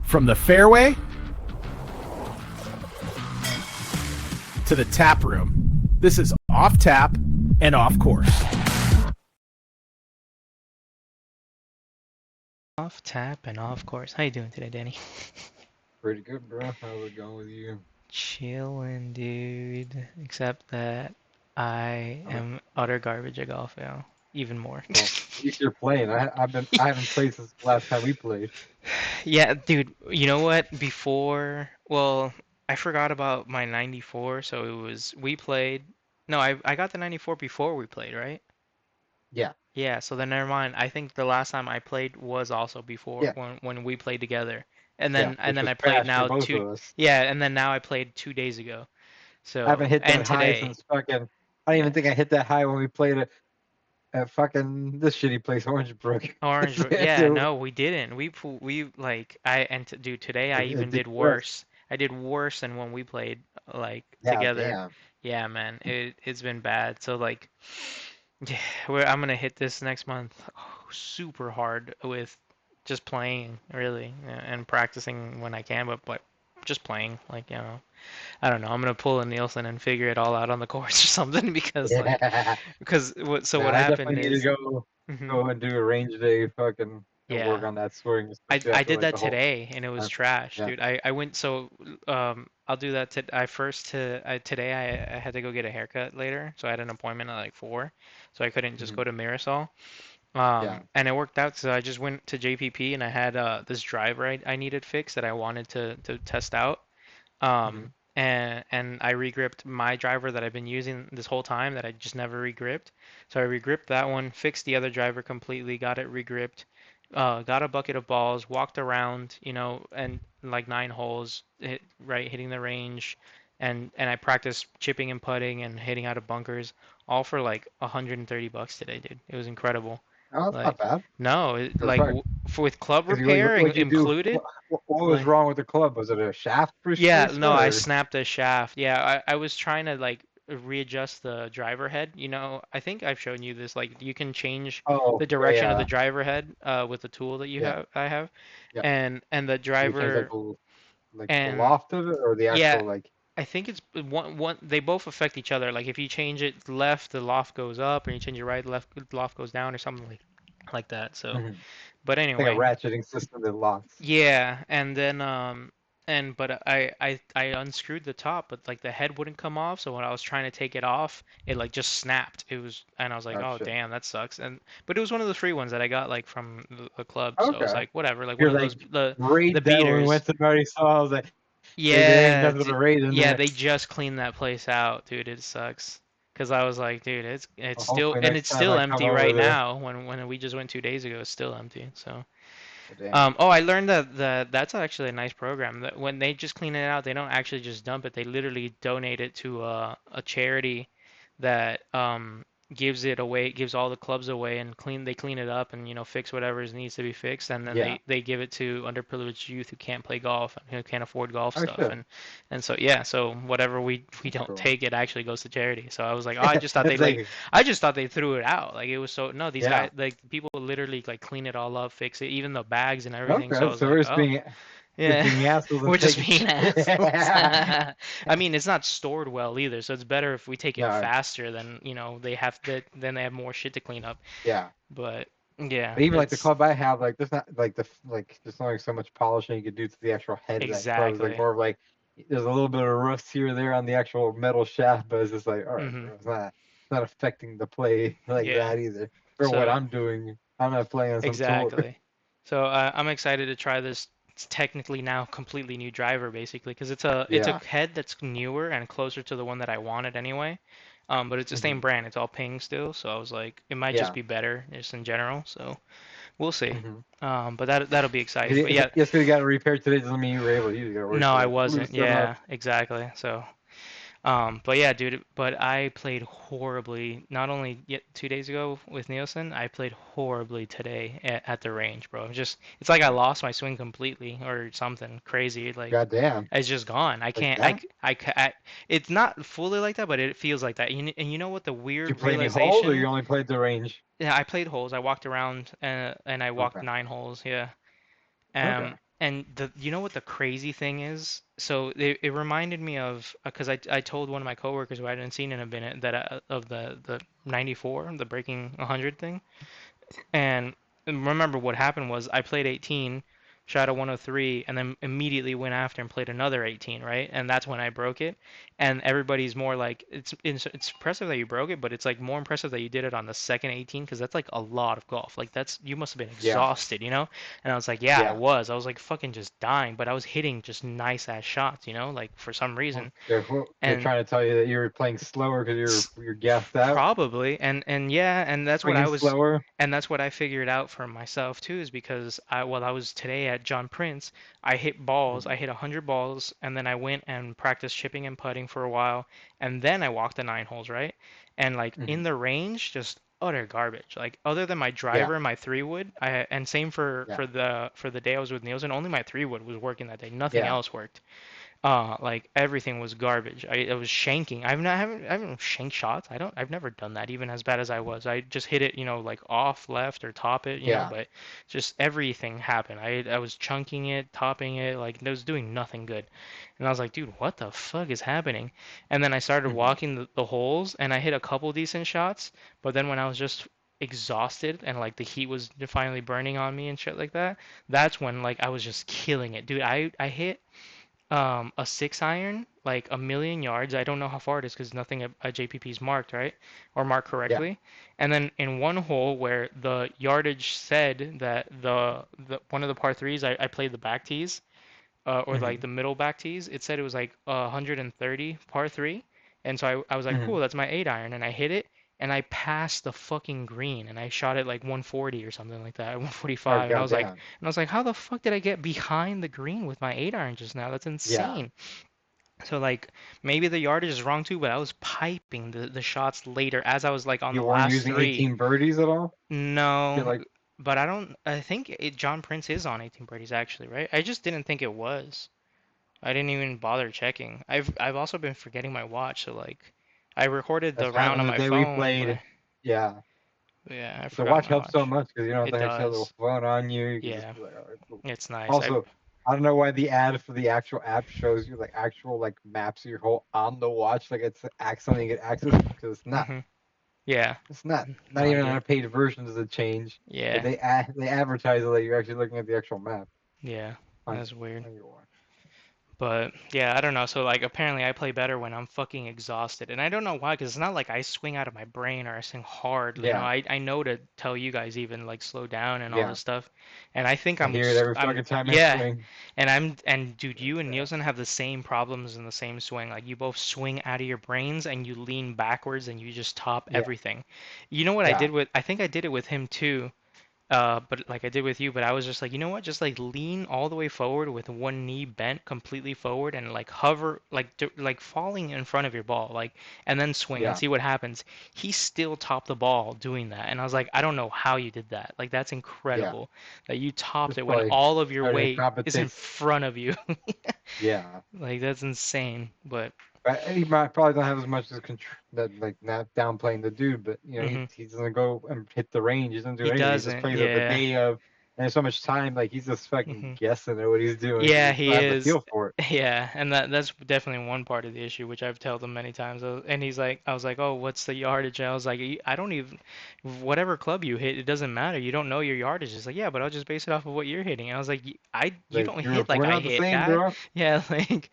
From the fairway to the tap room, this is Off Tap and Off Course. Off tap and off course. How you doing today, Danny? Pretty good, bro. How's it going with you? Chillin', dude. Except that I am utter garbage at golf now. Even more. Well, at least you're playing. I haven't played since the last time we played. Yeah, dude. You know what? Before, well, I forgot about my 94, so it was we played. No, I got the 94 before we played, right? Yeah, Yeah, so then never mind. I think the last time I played was also before yeah, when we played together. And yeah. then Which was I played trash for now both two of us. yeah, and then now I played 2 days ago. I So, haven't hit and that high today. since fucking. I don't Yeah. even think I hit that high when we played at fucking this shitty place, Orangebrook. Orange, yeah, So no, we didn't. We like I and to do today I it even did depressed. worse. I did worse than when we played like Yeah, together. damn. Yeah, man, it's been bad. So like, yeah, I'm gonna hit this next month super hard with just playing really and practicing when I can, but just playing like I don't know. I'm gonna pull a Nielsen and figure it all out on the course or something because like Yeah. what Nah, I happened definitely need to is. go and do a range day. Fucking work Yeah. on that swing, I especially I after did like that the whole. today and it was trash, Yeah. dude. I went so I'll do that I first to today I had to go get a haircut later, so I had an appointment at like 4, so I couldn't just Mhm. go to Mirasol. Yeah. And it worked out, so I just went to JPP and I had this driver I needed fixed that I wanted to test out. Hmm. And I regripped my driver that I've been using this whole time that I just never regripped. So I regripped that one, fixed the other driver completely, got it regripped, got a bucket of balls, walked around, and like 9 holes, hitting the range, and I practiced chipping and putting and hitting out of bunkers, all for like $130 today, dude. It was incredible. Oh, that's not Like, bad. no, For fuck. with club Because you like repair what you do? included. What was Like, wrong with the club? Was it a shaft yeah, no, replacement I or? snapped a shaft. Yeah, I was trying to like readjust the driver head. I think I've shown you this. Like you can change Oh the yeah, direction of the yeah, driver head with the tool that yeah, I have. yeah. And the You change driver like the and loft of it or the yeah, actual like. I think it's one they both affect each other. Like if you change it left, the loft goes up, and you change it right, left, the loft goes down or something like that. So, Mhm. but Like a anyway, ratcheting system that locks. yeah, and then but I unscrewed the top, but like the head wouldn't come off, so when I was trying to take it off, it like just snapped. It was and I was like, Oh "Oh, shit. damn, that sucks." But it was one of the free ones that I got like from the club, so I was Okay. like, "Whatever." Like one You're of like those the raid that when we beaters. went to Marty saw. I was like, there ain't Yeah, nothing but a raid in yeah, there. they just cleaned that place out, dude. It sucks. 'Cause I was like, dude, it's Well, still hopefully and next it's time still I come empty over right there. now. When we just went 2 days ago, it's still empty. So. Damn. Oh, I learned that's actually a nice program. That when they just clean it out, they don't actually just dump it. They literally donate it to a charity that gives it away, gives all the clubs away, and they clean it up and fix whatever needs to be fixed, and then Yeah. they give it to underprivileged youth who can't play golf and who can't afford golf Oh stuff, shit. and so yeah, so whatever we That's don't cool. take, it actually goes to charity. So I was like, oh, I just thought they It's like like I just thought they threw it out. Like it was so no, these yeah. guys like people literally like clean it all up, fix it, even the bags and everything. So I Okay, was so we're like, just oh, yeah, being assholes and we're just taking being shit. assholes. I mean, it's not stored well either, so it's better if we take it No, faster than then they have more shit to clean up. yeah. But yeah, But even like the it's club I have, like there's not like there's only so much polishing you could do to the actual head of that club. It's like exactly. more of like there's a little bit of rust here or there on the actual metal shaft, but it's just like, all right, Hmm. bro, it's not affecting the play like Yeah. that either. For what So I'm doing, I'm not playing on some tour. exactly. So I'm excited to try this. It's technically now completely new driver basically because it's a Yeah. head that's newer and closer to the one that I wanted anyway. But it's the same Hmm. brand. It's all Ping still, so I was like, it might just Yeah. be better just in general. So we'll see. Hmm. But that'll be exciting. But yeah, Just because you got it repaired today doesn't mean you were able to use it. You got to wait no, for I it to wasn't. loosen up. Yeah, exactly. So but yeah, dude, but I played horribly. Not only yet 2 days ago with Nielsen, I played horribly today at the range, bro. It's like I lost my swing completely or something crazy. Like God damn. it's just gone. I Like can't. that? It's not fully like that, but it feels like that. And you know what the Did you weird play any holes or you realization? only played the range? Yeah, I played holes. I walked around and I walked Okay. 9 holes. Yeah. Okay. And you know what the crazy thing is? So it reminded me of because I told one of my coworkers who I hadn't seen in a minute that of the 94, the breaking 100 thing. And remember what happened was I played 18, shot a 103, and then immediately went after and played another 18, right? And that's when I broke it. And everybody's more like, it's impressive that you broke it, but it's like more impressive that you did it on the second 18 because that's like a lot of golf. Like that's you must have been Yeah, exhausted, you know? And I was like, yeah, I yeah. was. I was like fucking just dying, but I was hitting just nice ass shots, you know? Like for some Well, reason. they're And trying to tell you that you were playing slower because you're gassed out, Probably, and yeah, swinging slower. and that's what I figured out for myself too, is because while I was today at John Prince, I hit balls, Mhm. I hit 100 balls, and then I went and practiced chipping and putting for a while, and then I walked the 9 holes, right? And like in Mhm. the range, just utter garbage. Like other than my Yeah, driver and my 3 wood, and same for yeah, the day I was with Nielsen, only my 3 wood was working that day. Nothing yeah. else worked. Like everything was garbage. I was shanking. I haven't shanked shots. I've never done that even as bad as I was. I just hit it, like off left or top it, Yeah. but just everything happened. I was chunking it, topping it, like it was doing nothing good. And I was like, dude, what the fuck is happening? And then I started Mhm. walking the holes and I hit a couple decent shots, but then when I was just exhausted and like the heat was finally burning on me and shit like that, that's when like I was just killing it. Dude, I hit a 6 iron, like a million yards. I don't know how far it is because nothing at JPP is marked, right? Or marked Yeah. correctly. And then in one hole where the yardage said that the one of the par threes, I played the back tees, or like Mhm. the middle back tees, it said it was like 130 par three. And so I was like, Mhm. cool, that's my 8 iron. And I hit it and I passed the fucking green and I shot it like 140 or something like that, Oh 145. goddamn. And I was like, how the fuck did I get behind the green with my 8 iron just now? That's Yeah. insane. So like maybe the yardage is wrong too, but I was piping the shots later as I was like on You the weren't last using three. 18 birdies at all? You're No, like, but I think John Prince is on 18 birdies actually, right? I just didn't think it was. I didn't even bother checking. I've also been forgetting my watch, so like I recorded that's the kind round of on the my day we phone, but played. Yeah. yeah, I The forgot watch my helps so watch. much because you don't have It to actually have the does. phone on you. You can just Yeah, be like, all right, cool. it's nice. I Also, I don't know why the ad for the actual app shows you like actual like maps of your hole on the watch, like it's something you get access because it's not. hmm Yeah, It's not. no, Not I even on get a it. paid version does it change. Like Yeah, they advertise it like you're actually looking at the actual map yeah, on that's weird. on your watch. But yeah, I don't know. So like apparently I play better when I'm fucking exhausted. And I don't know why, because it's not like I swing out of my brain or I swing hard. Yeah, I know to tell you guys even like slow down and all yeah. this stuff. And I think I hear it every fucking time I yeah. swing. And dude, Like you and that. Nielsen have the same problems in the same swing. Like you both swing out of your brains and you lean backwards and you just top Yeah, everything. You know what yeah, I think I did it with him too, but like I did with you, but I was just like, you know what? Just like lean all the way forward with one knee bent completely forward and like hover, like falling in front of your ball, like, and then swing and yeah. see what happens. He still topped the ball doing that, and I was like, I don't know how you did that. Like that's Yeah. incredible that you topped Just it when probably all of your starting to weight is in compensate. front of you. Yeah. Like that's insane. But But he might probably don't have as much as that like not downplaying the dude, but hmm he doesn't go and hit the range. He doesn't do he anything. He just doesn't. plays at the Yeah. day of, and there's so much time. Like he's just fucking hmm guessing at what he's doing because Yeah, he he still has the is. feel for it. Yeah, and that's definitely one part of the issue, which I've told him many times. And he's like, I was like, oh, what's the yardage? And I was like, I don't even, whatever club you hit, it doesn't matter. You don't know your yardage. It's like, yeah, but I'll just base it off of what you're hitting. And I was like, you Like don't hit like we're I not the hit, same, guy. bro. Yeah, like,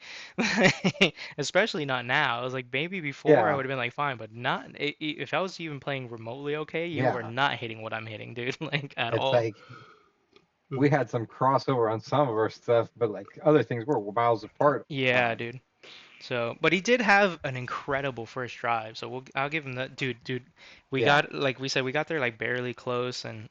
especially not now. I was like, maybe before I Yeah, would have been like, fine, but not if I was even playing remotely okay, you were yeah. not hitting what I'm hitting, dude, like at It's all. like we had some crossover on some of our stuff, but like other things were miles apart Yeah, on. dude. So, but he did have an incredible first drive. So I'll give him that, dude. We Yeah, got like we said, we got there like barely close and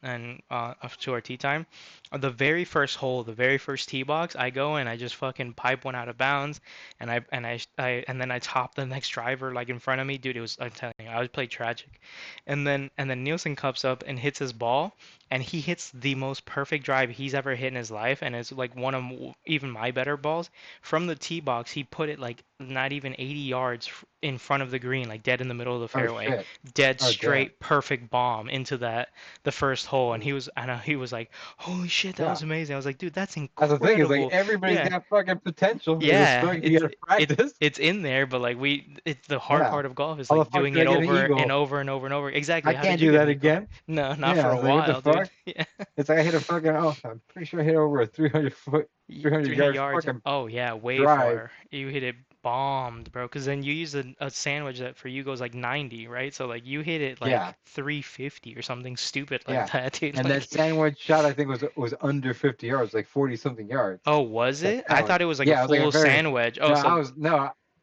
up to our tee time. The very first hole, the very first tee box, I go and I just fucking pipe one out of bounds, and then I top the next driver like in front of me, dude. It was I'm telling you, I was played tragic, and then Nielsen cups up and hits his ball, and he hits the most perfect drive he's ever hit in his life, and it's like one of even my better balls. From the tee box, he put it like not even 80 yards in front of the green, like dead in the middle of the Oh fairway, shit. dead Oh damn. straight, perfect bomb into the first hole. And I know he was like, "Holy shit, that Yeah. was amazing." I was like, "Dude, that's That's the thing is like incredible." everybody's Yeah, got fucking potential. They just yeah, fucking you gotta it practice. it's in there, but like it's the hard Yeah. part of golf is How the like fuck doing did I it get an over and eagle? over and over and over. Exactly. I How did can't you do get that an eagle? again. No, not for Yeah, a it's like what the while, dude. fuck? Yeah. It's like I hit a fucking I'm pretty sure I hit over a 300 foot, 300 300 yards yards. fucking Oh yeah, way drive. far. You hit it bombed, bro. Because then you use a sandwich that for you goes like 90, right? So like you hit it Yeah, like 350 or something stupid like yeah. that, dude. And that Like, sandwich shot I think was under 50 yards, like 40 something yards. oh, was That it? I sandwich. thought it was like a Yeah, it was like a full very sandwich. Oh, no. so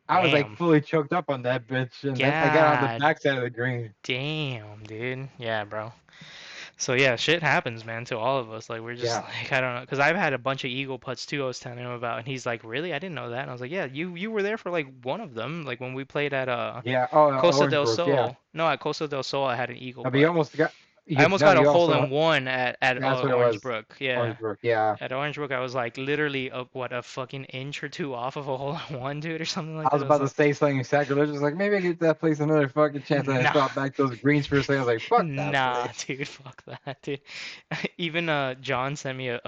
I was like damn. fully choked up on that bitch, and then I got on the God backside of the green. damn, dude. Yeah, bro. So yeah, shit happens, man, to all of us. Like we're just Yeah, like I don't know, because I've had a bunch of eagle putts too. I was telling him about, and he's like, "Really? I didn't know that." And I was like, "Yeah, you were there for like one of them, like when we played at yeah. Oh, Costa Orange del Brook. Yeah, Sol. No, at Costa del Sol, I had an eagle but you putt. almost got I you. almost No, got a you hole also in one at that's what it Orange was. Brook. Yeah, Orange Brook. Yeah. at Orange Brook, I was like literally a fucking inch or two off of a hole in one, dude, or something like I was that. I was about to like, say something sacrilegious, like maybe I get that place another fucking chance, and I nah. thought back those greens for a second. I was like, fuck that Nah, place. dude, fuck that, dude. Even John sent me a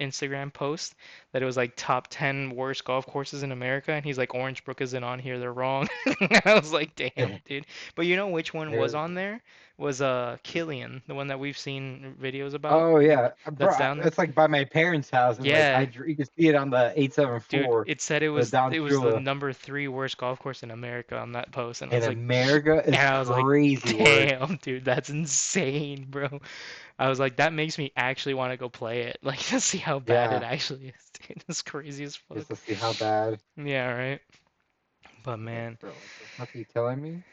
Instagram post that it was like top 10 worst golf courses in America, and he's like, Orange Brook isn't on here, they're wrong. I was like, damn, dude. But you know which one was Yeah. on there? Was Killian, the one that we've seen videos about. Oh yeah, That's bro. down there. It's like by my parents' house, and like Yeah, you can see it on the dude, 874, it said the down it was the Shula. number 3 worst golf course in America on that post, and I In was like, America is and I was like, crazy worse. damn, dude, that's insane, bro. I was like, that makes me actually want to go play it, like to see how bad it Yeah, actually is, dude. It's crazy as fuck. just to see how bad. Yeah, right. But Like, man, bro, what the fuck are you telling me?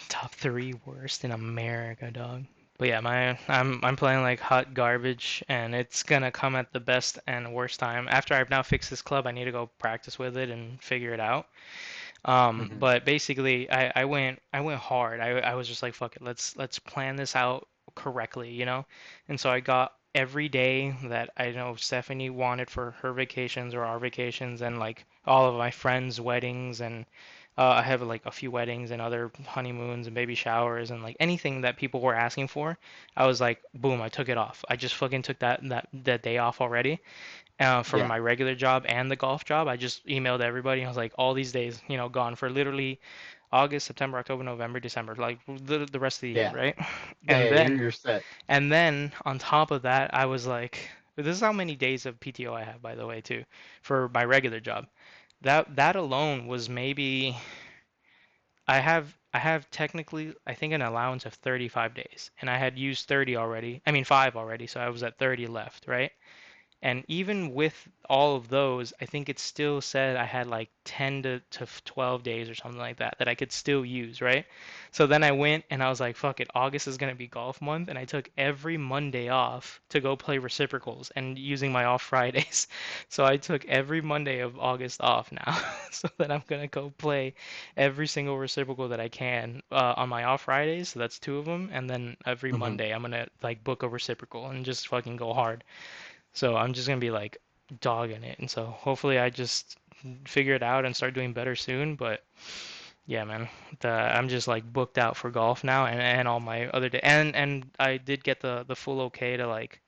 top 3 worst in America, dog. But yeah, I'm playing like hot garbage, and it's gonna come at the best and worst time. After I've now fixed this club, I need to go practice with it and figure it out. Hmm. But basically, I went hard. I was just like, fuck it, let's plan this out correctly, you know? And so I got every day that I know Stephanie wanted for her vacations or our vacations, and like all of my friends' weddings, and I have like a few weddings and other honeymoons and baby showers and like anything that people were asking for. I was like, boom, I took it off. I just fucking took that day off already from Yeah. my regular job and the golf job. I just emailed everybody. I was like, all these days, gone for literally August, September, October, November, December, like the rest of the year, Yeah. right? Yeah. And Yeah. then, You're set. and then on top of that, I was like, this is how many days of PTO I have, by the way, too, for my regular job. That alone was maybe I have technically I think an allowance of 35 days, and I had used 30 already. I mean 5 already, so I was at 30 left, right? And even with all of those, I think it still said I had like 10 to 12 days or something like that that I could still use, right? So then I went and I was like, fuck it, August is going to be golf month. And I took every Monday off to go play reciprocals and using my off Fridays. So I took every Monday of August off now so that I'm going to go play every single reciprocal that I can on my off Fridays. So that's 2 of them. And then every Hmm. Monday, I'm going to like book a reciprocal and just fucking go hard. So I'm just gonna be like dogging it, and so hopefully I just figure it out and start doing better soon. But yeah, man, I'm just like booked out for golf now, and all my other day, and I did get the full okay to like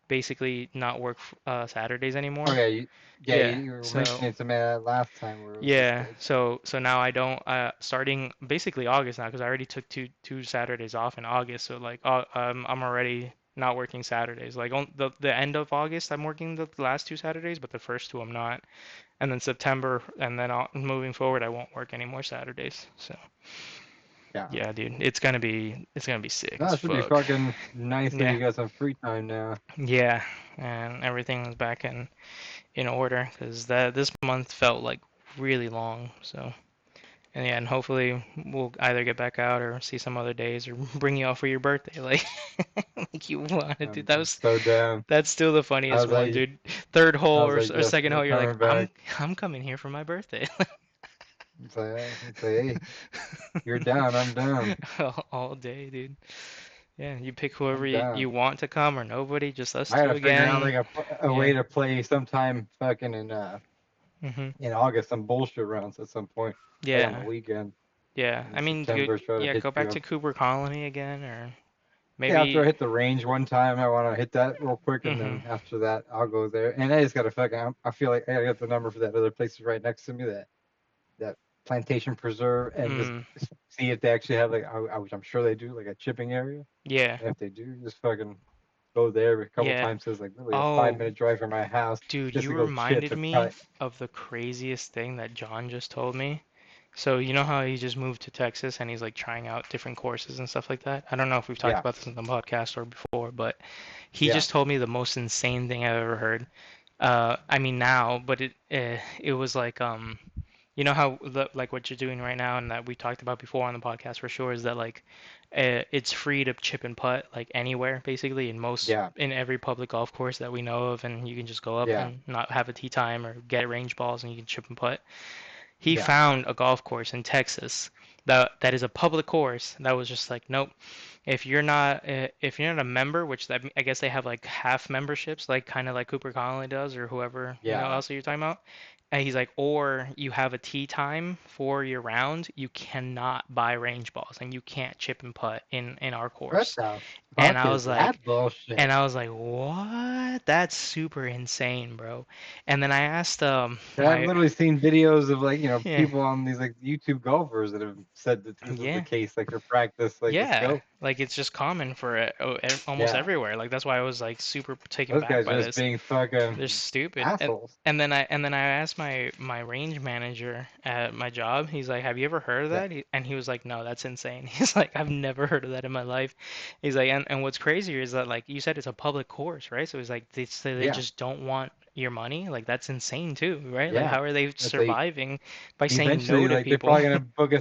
basically not work Saturdays Oh anymore. yeah. Yeah. Yeah, You were so mentioning to me that last time where it was just yeah, like, so now I don't starting basically August now because I already took two Saturdays off in August. So like I'm already not working Saturdays. Like on the end of August I'm working the last 2 Saturdays, but the first 2 I'm not. And then September and then moving forward I won't work any more Saturdays. So yeah. yeah, dude, it's gonna be sick No, as it should be fuck. fucking nice that Yeah, you got some free time now. yeah, and everything's back in order because that this month felt like really long. So. And yeah, and hopefully we'll either get back out or see some other days or bring you out for your birthday, like like you wanted to. I'm so down. That's still the I funniest was one, like, dude. Third I hole was like, or yes, second we're hole, you're like, coming back. I'm coming here for my birthday. It's like, hey, you're down, I'm down. All day, dude. Yeah, you pick whoever I'm down. you want to come or nobody, just us I two gotta figure out again. like a way Yeah. to play sometime fucking Hmm. in August, some bullshit rounds at some point, like on the Yeah. weekend Yeah. in I mean, go, September. Try to yeah, hit go back you to up. Cooper Colony again, or Yeah, after I maybe. hit the range one time, I want to hit that real quick, and Hmm. then after that, I'll go there. And I just gotta fucking. I feel like I gotta get the number for that other place right next to me, that plantation preserve, and just Mm, see if they actually have like, which I'm sure they do, like a chipping area. yeah. And if they do, just fucking go there a couple Yeah. times. It's like literally a five Oh, minute drive from my house dude, just you to go chip reminded and me cut. of the craziest thing that John just told me. So, you know how he just moved to Texas and he's like trying out different courses and stuff like that? I don't know if we've talked Yeah, about this in the podcast or before, but he yeah, just told me the most insane thing I've ever heard. I mean now, but it was like you know how like what you're doing right now and that we talked about before on the podcast for sure is that like it's free to chip and putt like anywhere basically yeah, in every public golf course that we know of, and you can just go up yeah, and not have a tee time or get range balls and you can chip and putt. He yeah. found a golf course in Texas that is a public course that was just like, nope. If you're not a member, which I guess they have like half memberships, like kind of like Cooper Conley does or whoever Yeah. else that you're talking about. And he's like, or you have a tee time for your round, you cannot buy range balls and you can't chip and putt in our What course. the And fuck I is was like, that bullshit? and I was like, what? That's super insane, bro. And then I asked And I've my literally seen videos of like, yeah. people on these like YouTube golfers that have said that this is the Yeah. case, like for practice, like let's Yeah, go. like it's just common for almost Yeah. everywhere. Like that's why I was like super taken Those back guys by are just this. being They're fucking stupid. assholes. And then I asked my range manager at my job. He's like, "Have you ever heard of Yeah. that?" And he was like, "No, that's insane." He's like, "I've never heard of that in my life." He's like, and what's crazier is that like you said, it's a public course, right? So he's like, they say they Yeah. just don't want your money. Like that's insane too, right? Like Yeah. how are they It's like surviving by saying no eventually to like they're people? probably gonna book a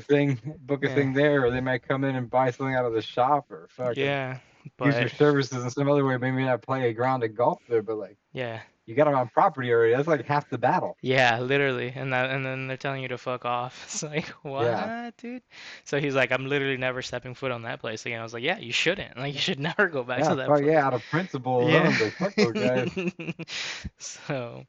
Yeah, thing there, or they might come in and buy something out of the shop or fucking yeah, use but your services in some other way. Maybe not play a grounded golf there, but like yeah. you got them on property already. That's like half the battle. Yeah, literally. And then they're telling you to fuck off. It's like, Yeah. what, dude? So he's like, I'm literally never stepping foot on that place again. I was like, yeah, you shouldn't. Like, you should never go back to Yeah, that fuck yeah, place. out of principle Yeah. alone, like fuck those guys. So,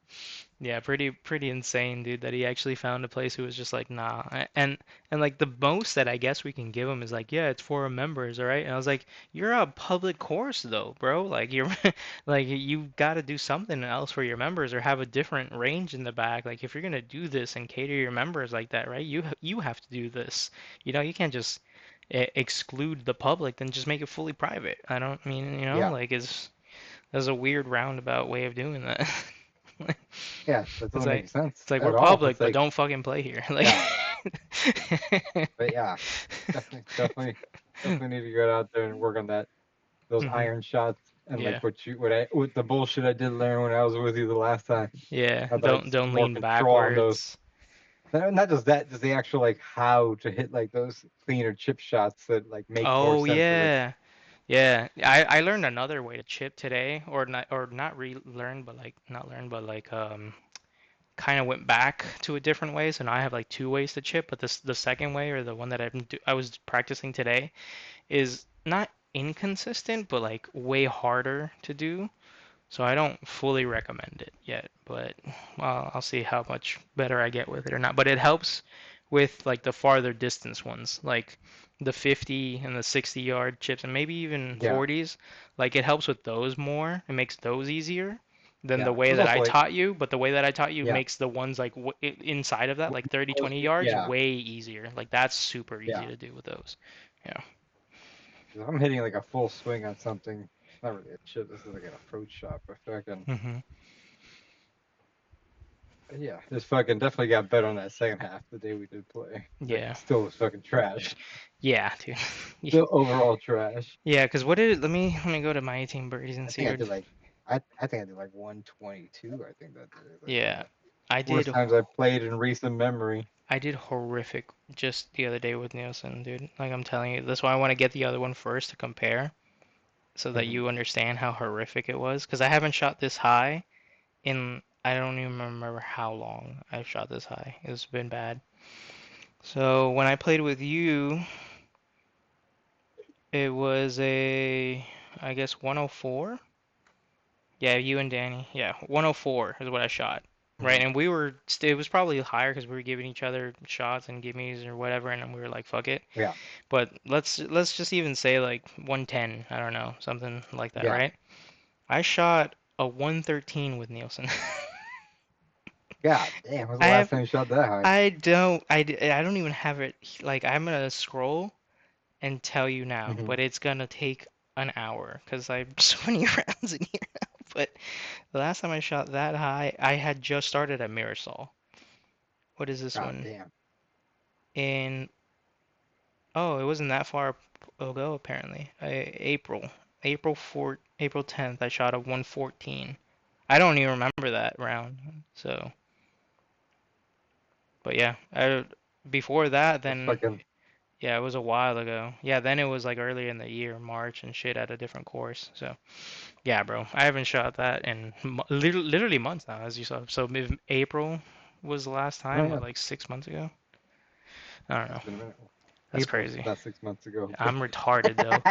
yeah, pretty insane, dude, that he actually found a place who was just like, nah. And like the most that I guess we can give him is like, yeah, it's for members, all right? And I was like, you're a public course though, bro. Like you're like you got to do something else for your members or have a different range in the back. Like if you're gonna do this and cater your members like that, right? You have to do this. You know, you can't just exclude the public, then just make it fully private. I don't mean, Yeah, like it's there's a weird roundabout way of doing that. yeah, that It's doesn't make like sense it's like we're at all. public, It's but like, don't fucking play here. Like, yeah, but yeah, definitely need to get out there and work on those hmm. iron shots and Yeah, like what the bullshit I did learn when I was with you the last time yeah. about Don't more lean control on those. backwards. Not just that, just the actual like how to hit like those cleaner chip shots that like make more Oh sense. Like, yeah, yeah. I learned another way to chip today, or not relearn, but like not learn, but like kind of went back to a different way. So now I have like two ways to chip, but this the second way or the one that I was practicing today is not inconsistent, but like way harder to do. So I don't fully recommend it yet, but well, I'll see how much better I get with it or not. But it helps with like the farther distance ones, like the 50 and the 60-yard chips and maybe even yeah, 40s. Like it helps with those more. It makes those easier than the yeah. way There's that also I like, taught you, but the way that I taught you yeah, makes the ones like inside of that, like 30, 20 yards, yeah, way easier. Like that's super easy yeah. to do with those. Yeah. 'Cause I'm hitting like a full swing on something. It's not really a chip. This is like an approach shot, but fucking Hmm. yeah, this fucking definitely got better on that second half the day we did play. But Yeah. still was fucking trash. Yeah, dude. Still overall trash. Yeah, because what did let me go to my 18 birdies and I see think I what. did like I think I did like 122. I think that did like one of Yeah, the I did. worst times I played in recent memory. I did horrific just the other day with Nielsen, dude. Like I'm telling you, that's why I want to get the other one first to compare, so that Hmm. you understand how horrific it was. Because I haven't shot this high in I don't even remember how long I've shot this high. It's been bad. So when I played with you, It was I guess 104. Yeah, you and Danny. Yeah, 104 is what I shot. Right, Mhm. and we were, it was probably higher because we were giving each other shots and gimmies or whatever, and then we were like, fuck it. Yeah, But let's just even say like 110. I don't know, something like that, yeah, right? I shot a 113 with Nielsen. God damn! When's the I last have, time you shot that high? I don't even have it. Like I'm gonna scroll and tell you now, Hmm. but it's gonna take an hour because I have so many rounds in here now. But the last time I shot that high, I had just started at Mirasol. What is this God one? damn! In Oh, it wasn't that far ago apparently. April 10th, I shot a 114. I don't even remember that round. So, but yeah, before that, That's then fucking. yeah, it was a while ago. Yeah, then it was like earlier in the year, March and shit at a different course. So, yeah, bro, I haven't shot that in literally months now, as you saw. So, April was the last Oh time, yeah, what, like 6 months ago? I don't it's know. been a minute. That's April's crazy. about 6 months ago. I'm retarded though.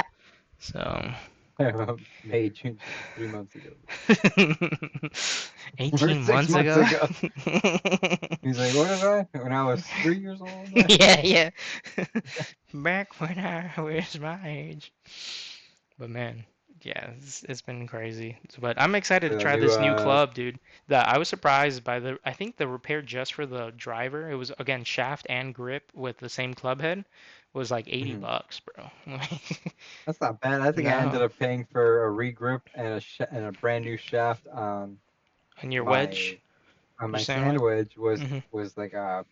So, May, June, 3 months ago. 18 Six months months ago? ago. He's like, what did I? When I was 3 years old? Yeah, yeah. Back when I was my age. But man, yeah, it's been crazy. But I'm excited to The try new this new club, dude. That I was surprised by I think the repair just for the driver, it was again shaft and grip with the same club head was like 80 Mhm. bucks, bro. That's not bad. I think I ended No, up paying for a regrip and and a brand new shaft and your wedge, my on your my sand sand wedge. wedge Hmm. was like I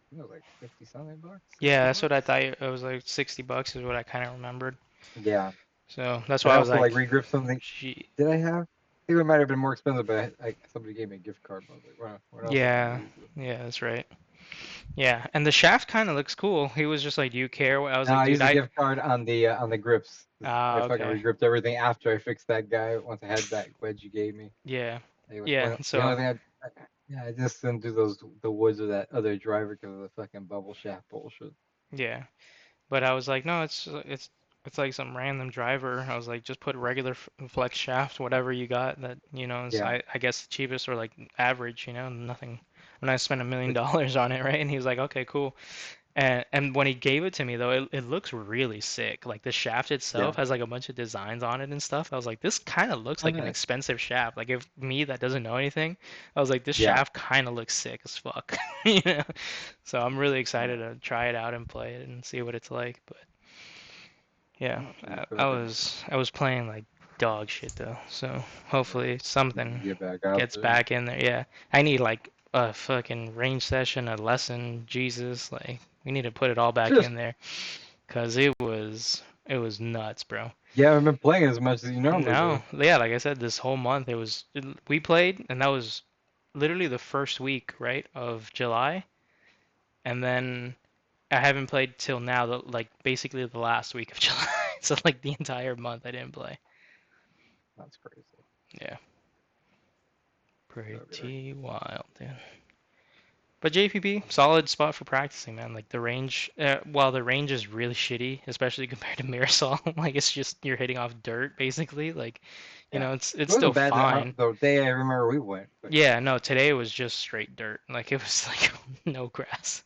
think it was like 50 something bucks, Yeah, 60 that's what bucks. I thought. It was like 60 bucks is what I kind of remembered. Yeah. So that's And why I I was also like like, regripped something. gee, Did I have? I think it might have been more expensive, but somebody gave me a gift card. But I was like, what else am I gonna yeah, use this? yeah, that's right. Yeah, and the shaft kind of looks cool. He was just like, "Do you care?" I was No, like, I "Dude, used a I." gift card on the grips. 'Cause I Ah, fucking okay. regripped everything after I fixed that guy. Once I had that wedge you gave me, Yeah, it was yeah. the only So thing yeah, I just didn't do the woods of that other driver because of the fucking bubble shaft bullshit. yeah, but I was like, no, it's like some random driver. I was like, just put regular flex shaft, whatever you got that is Yeah. I guess the cheapest or like average, nothing. I'm not spend $1 million But on it, right? And he was like, okay, cool. And when he gave it to me though, it looks really sick. Like the shaft yeah. itself has like a bunch of designs on it and stuff. I was like, this kind of looks Oh, like an nice. expensive shaft. Like if me that doesn't know anything, I was like, this Yeah. shaft kind of looks sick as fuck. You know? So I'm really Oh, excited nice. to try it out and play it and see what it's like. But yeah, Oh, so you I fucking was playing like dog shit though. So hopefully you can something get back out gets there. back in there. Yeah, I need like a fucking range session, a lesson, Jesus, like we need to put it all back Just in there, 'cause it was nuts, bro. you haven't been playing as much as you normally No, do. yeah, like I said, this whole month we played, and that was literally the first week, right, of July, and then I haven't played till now, like basically the last week of July. So like the entire month I didn't play. That's crazy. Yeah, Over there. pretty wild, dude. But JPP, solid spot for practicing, man. Like the range, while the range is really shitty, especially compared to Mirasol, like it's just you're hitting off dirt basically. Like, Yeah. it's It wasn't still bad fine. the day I remember we went, but Yeah, no, today was just straight dirt. Like it was like no grass.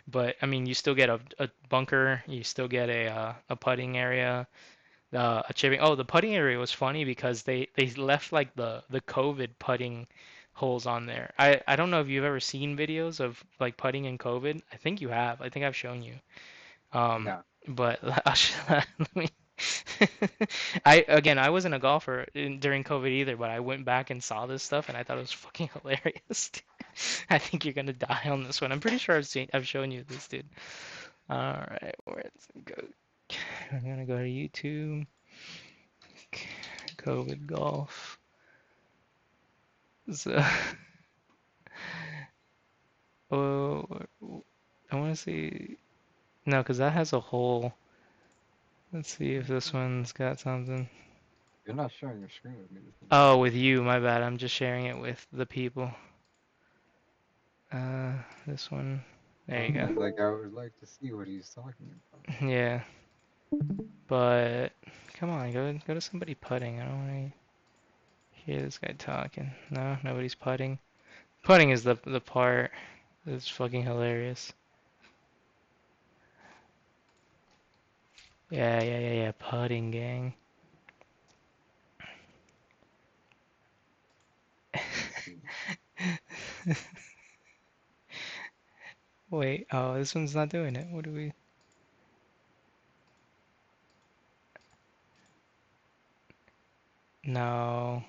But I mean, you still get a bunker, you still get a putting area, a chipping. Oh, the putting area was funny because they left like the COVID putting holes on there. I don't know if you've ever seen videos of like putting in COVID. I think you have. I think I've shown you. Um, no. but let me. I wasn't a golfer during COVID either, but I went back and saw this stuff and I thought it was fucking hilarious. I think you're gonna die on this one. I'm pretty sure I've shown you this, dude. All right, where's it go? I'm gonna go to YouTube. COVID golf. So, oh, I want to see. No, because that has a hole. Let's see if this one's got something. You're not sharing your screen with me this time. Oh, with you, my bad. I'm just sharing it with the people. This one. There you I go. was like, I would like to see what he's talking about. Yeah. But come on, go to somebody putting. I don't want to hear this guy talking. No, nobody's putting. Putting is the part that's fucking hilarious. Yeah. Putting gang. Wait, oh, this one's not doing it. What do we? No.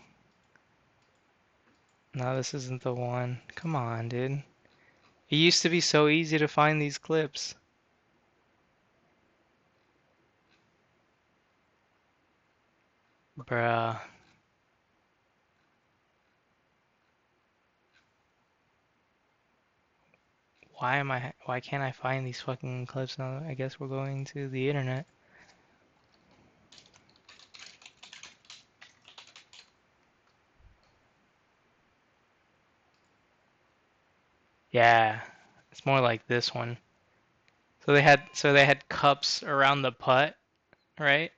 No, this isn't the one. Come on, dude. It used to be so easy to find these clips. Bruh. Why can't I find these fucking clips now? I guess we're going to the internet. Yeah. It's more like this one. So they had cups around the putt, right?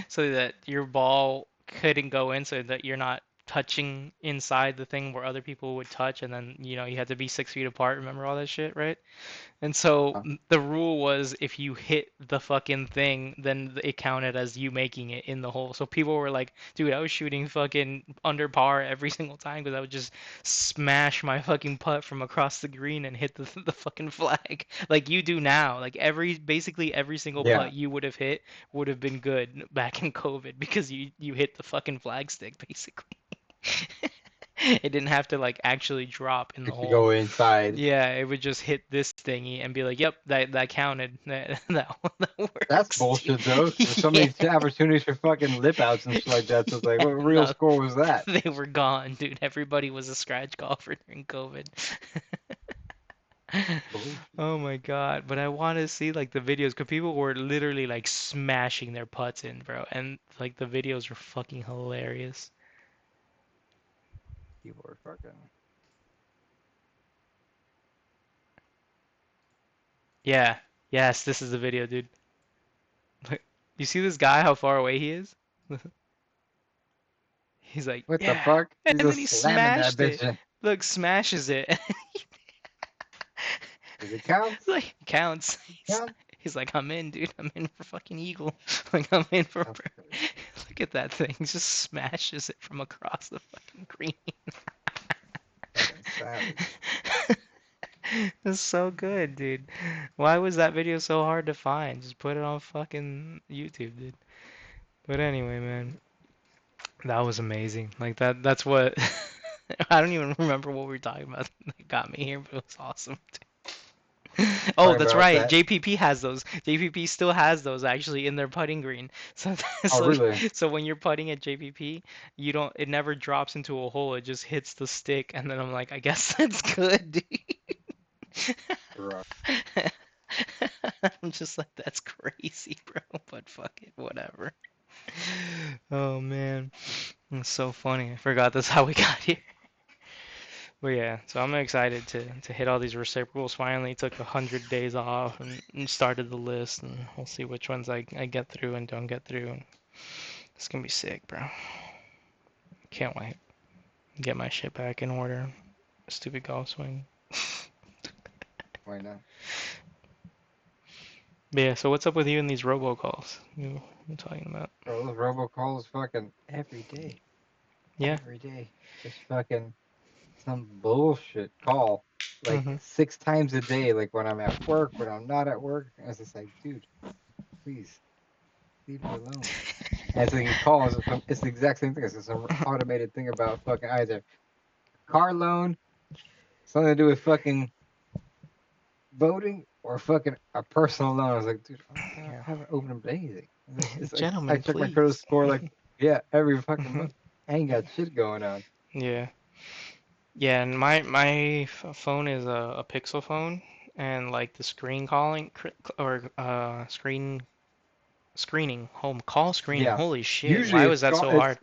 So that your ball couldn't go in, so that you're not touching inside the thing where other people would touch, and then you had to be 6 feet apart. Remember all that shit, right? And so Huh. the rule was if you hit the fucking thing, then it counted as you making it in the hole. So people were like, dude, I was shooting fucking under par every single time because I would just smash my fucking putt from across the green and hit the fucking flag like you do now. Like basically every single Yeah. putt you would have hit would have been good back in COVID because you hit the fucking flag stick basically. It didn't have to like actually drop in the If you hole. go inside. Yeah, it would just hit this thingy and be like, "Yep, that counted. That That's works, dude." bullshit though. There's so Yeah. many opportunities for fucking lip outs and shit like that. So it's like, what real No, score was that? they were gone, dude. Everybody was a scratch golfer during COVID. Bullshit. Oh my God. But I want to see like the videos because people were literally like smashing their putts in, bro. And like the videos were fucking hilarious. People are fucking. Yeah. Yes, this is the video, dude. Look, you see this guy, how far away he is? He's like, What the yeah. fuck? He's And then he just slamming that smashed bitch it. in. Look, smashes it. Does it count? Like, counts. Count? He's like, I'm in, dude. I'm in for fucking Eagle. Like, I'm in for. That's crazy. Look at that thing. He just smashes it from across the fucking green. Fucking savage. It's so good, dude. Why was that video so hard to find? Just put it on fucking YouTube, dude. But anyway, man, that was amazing. Like that's what I don't even remember what we were talking about that got me here, but it was awesome. Oh, Talking that's about right. that. JPP has those. JPP still has those actually in their putting green. So Oh, so really? so when you're putting at JPP, you don't it never drops into a hole. It just hits the stick and then I'm like, I guess that's good, dude. Bro. I'm just like, that's crazy, bro. But fuck it, whatever. Oh man, it's so funny. I forgot that's how we got here. But yeah, so I'm excited to hit all these reciprocals. Finally, took 100 days off and started the list, and we'll see which ones I get through and don't get through. And it's gonna be sick, bro. Can't wait. Get my shit back in order. Stupid golf swing. Why not? But yeah, so what's up with you and these robocalls you're talking about? Bro, those robocalls fucking every day. Yeah. Every day. Just fucking some bullshit call. Like Mm-hmm. 6 times a day, like when I'm at work, when I'm not at work. And it's just like, dude, please leave me alone. And it's like he calls, it's the exact same thing. It's just some automated thing about fucking either car loan, something to do with fucking voting, or fucking a personal loan. I was like, dude, I Yeah. haven't opened up anything. It's like I Gentlemen, check my credit please. score like, yeah, every fucking month. I ain't got shit going on. Yeah. Yeah, and my phone is a Pixel phone, and like the screen calling or screening, home call screening. Yeah. Holy shit, Usually why was that so hard?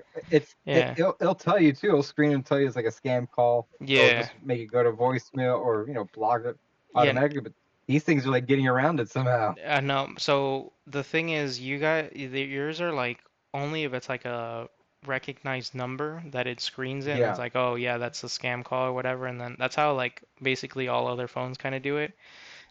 Yeah. it'll tell you too. It'll screen and tell you it's like a scam call. It'll Yeah. just make it go to voicemail or block it Yeah. automatically. But These things are like getting around it somehow. No, so the thing is, yours are like only if it's like a recognized number that it screens it and it's Yeah, like, oh yeah, that's a scam call or whatever, and then that's how like basically all other phones kind of do it.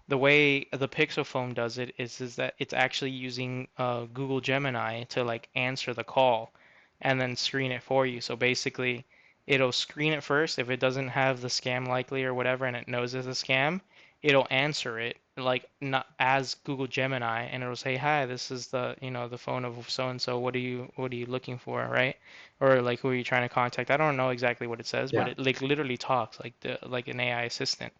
The way the Pixel phone does it is that it's actually using Google Gemini to like answer the call and then screen it for you. So basically, it'll screen it first. If it doesn't have the scam likely or whatever and it knows it's a scam, it'll answer it like not as Google Gemini and it'll say, "Hi, this is the phone of so and so. What are you looking for, right?" Or like who are you trying to contact? I don't know exactly what it says, but yeah, it like literally talks like an AI assistant.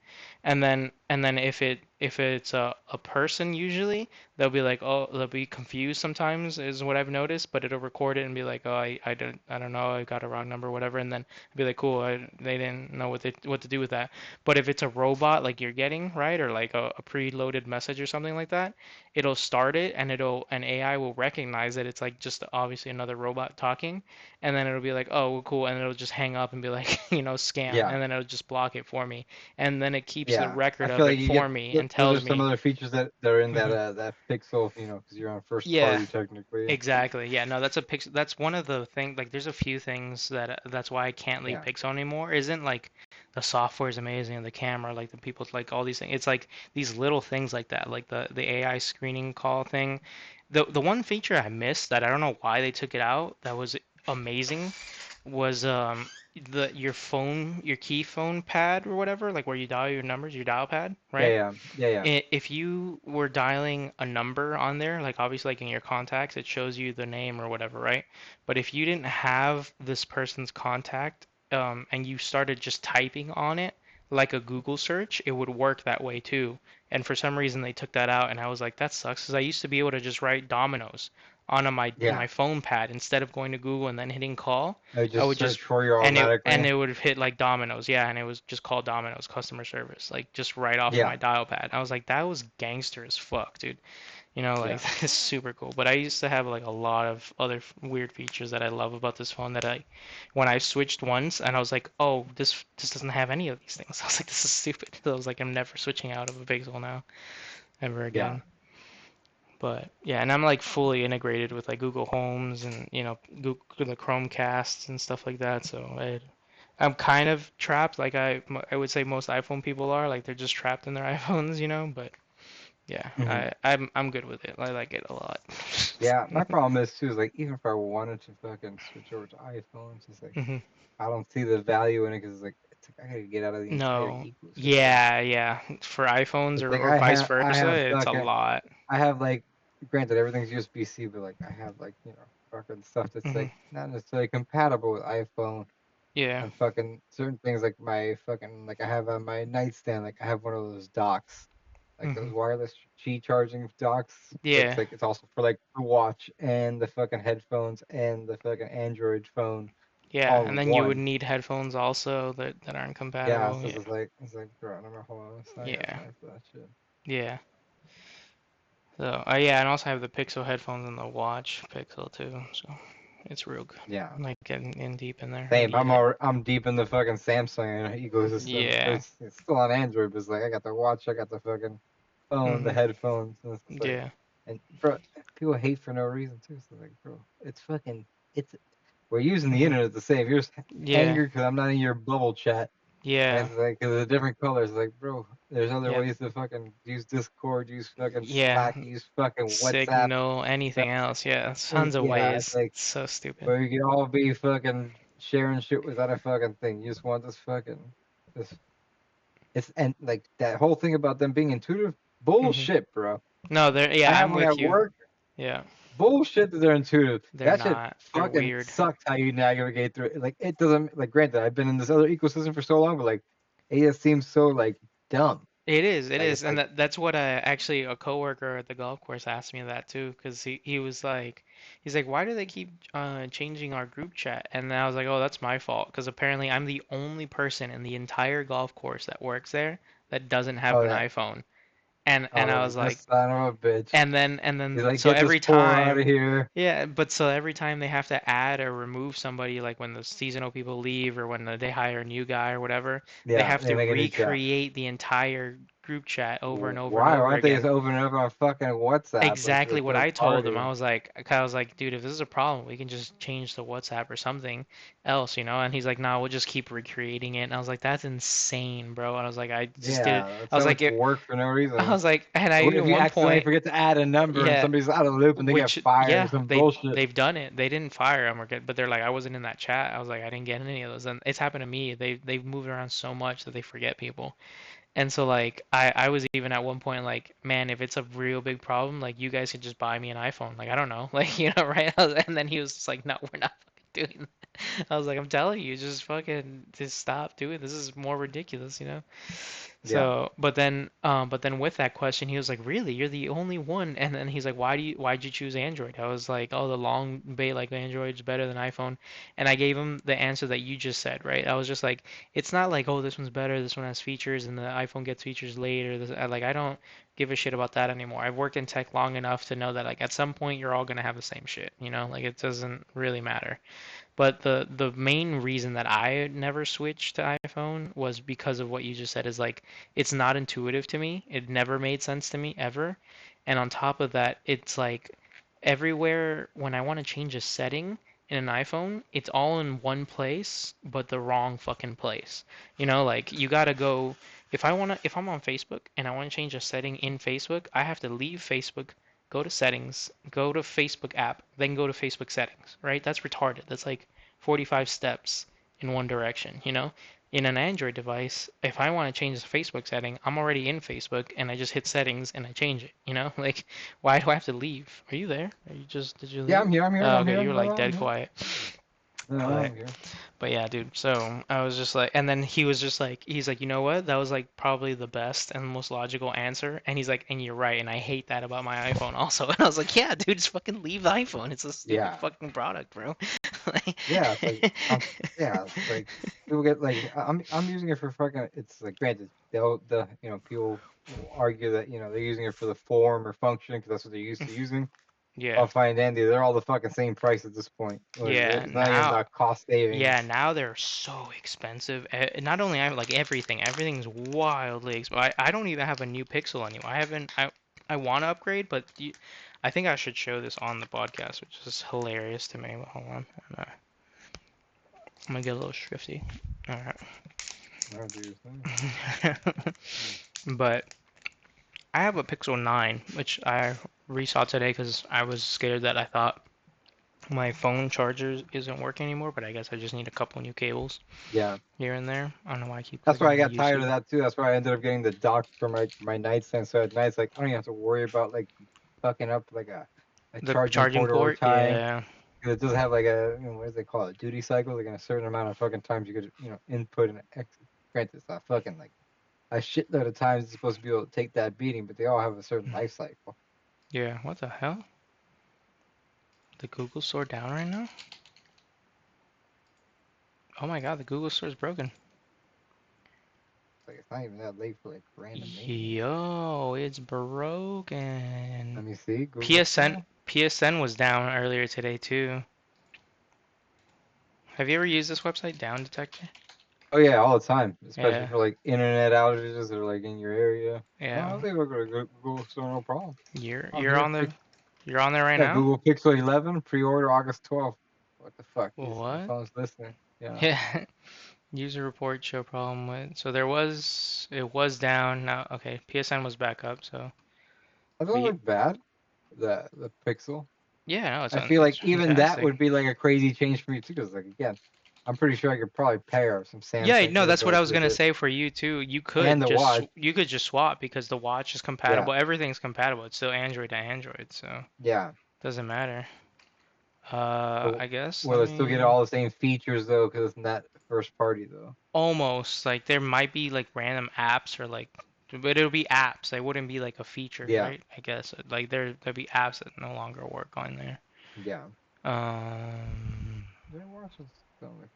And then if it's a person usually they'll be confused sometimes is what I've noticed, but it'll record it and be like, oh, I don't know, I got a wrong number, whatever, and then be like, cool, they didn't know what to do with that. But if it's a robot like you're getting, right, or like a preloaded message or something like that, it'll start it and an AI will recognize that it's like just obviously another robot talking, and then it'll be like, oh, well, cool, and it'll just hang up and be like, scam, yeah, and then it'll just block it for me, and then it keeps the yeah. I record feel of like it you for get me and those are tells some me. other features that are in that Mhm. that Pixel, because you're on first Yeah, party technically. exactly. Yeah, no, that's one of the things, like there's a few things that's why I can't leave Yeah, Pixel anymore. Isn't like the software is amazing and the camera, like the people like all these things. It's like these little things like that, like the AI screening call thing. The one feature I missed that I don't know why they took it out that was amazing was your key phone pad or whatever, like where you dial your numbers, your dial pad, yeah, right? yeah, yeah, yeah. If you were dialing a number on there, like obviously like in your contacts, it shows you the name or whatever, right? But if you didn't have this person's contact, and you started just typing on it like a Google search, it would work that way too. And for some reason they took that out, and I was like, that sucks, because I used to be able to just write Domino's on Yeah. my phone pad instead of going to Google and then hitting call. I would I just would just search for you and automatically. it would hit like Domino's, yeah, and it was just called Domino's customer service, like just right off of my Yeah, dial pad. I was like, that was gangster as fuck, dude. Like yeah, that's super cool. But I used to have like a lot of other weird features that I love about this phone when I switched once, and I was like, oh, this doesn't have any of these things. I was like, this is stupid. So I was like, I'm never switching out of a Pixel now, ever yeah. again. But yeah, and I'm like fully integrated with like Google Homes and Google the Chromecasts and stuff like that. So I'm kind of trapped. Like I would say most iPhone people are. Like they're just trapped in their iPhones, But yeah, Hmm. I'm good with it. I like it a lot. Yeah, my problem is too is like even if I wanted to fucking switch over to iPhones, it's like hmm I don't see the value in it because it's like I gotta get out of the entire No. ecosystem. Yeah, yeah. For iPhones It's or, like or vice I versa, have it's a fucking lot. I have like granted everything's USB-C, but like I have like fucking stuff that's hmm like not necessarily compatible with iPhone Yeah. and fucking certain things like my fucking like I have on my nightstand like I have one of those docks like those hmm wireless Qi charging docks that's Yeah. like it's also for like the watch and the fucking headphones and the fucking Android phone Yeah. all And in then you would one. need headphones also that aren't Yeah, compatible. so Yeah. it's like bro, no, hold on, I gotta Yeah. sign for that shit. Yeah. So, yeah, and I also have the Pixel headphones and the Watch Pixel too. So it's real good. Yeah. Like getting in deep in there. I Same. get it. I'm deep in the fucking Samsung ecosystem. Yeah. It's still on Android, but it's like I got the watch, I got the fucking phone, the hmm headphones, and it's just like, Yeah. and bro, people hate for no reason too. So like, bro, it's fucking, it's we're using the hmm internet to save. You're just Yeah. angry because I'm not in your bubble chat, and Yeah. it's like because the different colors. Like, bro, there's other Yep. ways to fucking use Discord, use fucking Yeah. Slack, use fucking WhatsApp. Signal, anything else. Yeah. Tons of Yeah, it's ways. like It's so stupid. where you can all be fucking sharing shit without a fucking thing. You just want this fucking this. It's and like that whole thing about them being intuitive, hmm bullshit, bro. No, I yeah, have I'm one with at you. work. Yeah. Bullshit that they're intuitive. They're That shit not. They're fucking weird. sucks how you navigate through it. Like it doesn't like granted, I've been in this other ecosystem for so long, but like it just seems so like dumb. It Like is, it's and like that's what actually a coworker at the golf course asked me that too, because he was like, he's like, why do they keep changing our group chat? And I was like, oh, that's my fault, because apparently I'm the only person in the entire golf course that works there that doesn't have oh an that iPhone, and I oh was this like, son of a bitch. and then He's like, so get this every poor out of time. here. Yeah, but so every time they have to add or remove somebody, like when the seasonal people leave or when they hire a new guy or whatever, they Yeah, have they to make a new chat. recreate the entire group chat over and over and Why? over Why don't they again. just open it up on fucking WhatsApp, like to Exactly the what third I told him. party? I was like, dude, if this is a problem, we can just change the WhatsApp or something else, you know? And he's like, no, we'll just keep recreating it. And I was like, that's insane, bro. And I was like, I just did it. Yeah, that's I was so like, much work for no I reason. was like, and I What if even you one accidentally point, forget to add a number and yeah, somebody's out of the loop and they get which fired or yeah, some bullshit? they've done it. They didn't fire him or get, but they're like, I wasn't in that chat. I was like, I didn't get any of those. And it's happened to me. They've moved around so much that they forget people. And so like I was even at one point like, man, if it's a real big problem, like you guys could just buy me an iPhone. Like I don't know, like right? And then he was just like, no, we're not fucking doing that. I was like, I'm telling you, just stop doing this. Is more ridiculous, you know? Yeah. So, but then with that question, he was like, "Really? You're the only one?" And then he's like, why'd you choose Android?" I was like, "Oh, the long debate, like Android's better than iPhone." And I gave him the answer that you just said, right? I was just like, it's not like, oh, this one's better, this one has features, and the iPhone gets features later. I don't give a shit about that anymore. I've worked in tech long enough to know that like at some point you're all gonna have the same shit, you know? Like it doesn't really matter. But the main reason that I never switched to iPhone was because of what you just said is like it's not intuitive to me. It never made sense to me ever. And on top of that, it's like everywhere when I want to change a setting in an iPhone, it's all in one place, but the wrong fucking place. You know, like you gotta go if I'm on Facebook and I want to change a setting in Facebook, I have to leave Facebook, go to settings, go to Facebook app, then go to Facebook settings, right? That's retarded. That's like 45 steps in one direction, you know? In an Android device, if I want to change the Facebook setting, I'm already in Facebook and I just hit settings and I change it, you know? Like, why do I have to leave? Are you there? Did you Yeah, leave? I'm here. I'm here. Oh, I'm okay, here. you were No, like I'm dead here. quiet. No, But I'm here. but yeah, dude. So I was just like, and then he was just like, he's like, you know what? That was like probably the best and most logical answer. And he's like, and you're right. And I hate that about my iPhone also. And I was like, yeah, dude, just fucking leave the iPhone. It's a stupid Yeah. fucking product, bro. Like, Yeah, it's like yeah, it's like people get like I'm using it for fucking. It's like granted, people will argue that they're using it for the form or function because that's what they're used to using. yeah, I'll find Andy, they're all the fucking same price at this point. Like, yeah. it's not even about cost Yeah, savings. now they're so expensive. Not only like everything's wildly expensive. I don't even have a new Pixel anymore. I want to upgrade, but I think I should show this on the podcast, which is hilarious to me. But hold on. I'm gonna get a little shifty. All Oh, dude. right. But I have a Pixel 9, which I resaw today because I was scared that I thought my phone charger isn't working anymore, but I guess I just need a couple new cables Yeah. here and there. I don't know why I keep That's clicking why I on got tired of YouTube. that too. That's why I ended up getting the dock for my nightstand. So at night, it's like I don't even have to worry about like fucking up like a The charging charging port over port, time. yeah. 'Cause it doesn't have like what do they call it, duty cycle? Like in a certain amount of fucking times you could, input and exit. Granted, it's not fucking like a shitload of times it's supposed to be able to take that beating, but they all have a certain life cycle. Yeah, what the hell? The Google Store down right now? Oh my god, the Google Store is broken. Like it's not even that late for like random maintenance. Yo, it's Let broken. me see, Google PSN Store. PSN was down earlier today too. Have you ever used this website, Down Detector? Oh yeah, all the time, especially Yeah, for like internet outages that are like in your area. No, yeah. I was able to go to Google Store, no problem. You're I'm you're here. on the you're on there right Yeah, now? Google Pixel 11 pre-order August 12th. What the fuck? My What? phone's listening. Yeah. Yeah. User report show problem with. So it was down. Now okay, PSN was back up, so That but doesn't look bad. The Pixel. yeah, no, I feel like it's even that fantastic. would be like a crazy change for me too. Because like again, I'm pretty sure I could probably pair some Yeah, Samsung no, that's what I earbuds was with gonna it say for you too. and the watch. You could just swap because the watch is Yeah, compatible. Everything's compatible. It's still Android to Android, so yeah. doesn't matter. But I guess will let it still get me all the same features though? Because it's not first party though. almost like there might be like random apps or like, but it'll be apps. They wouldn't be like a feature, Yeah, right? I guess like there'll be apps that no longer work on there. yeah. Um, Their watches don't look.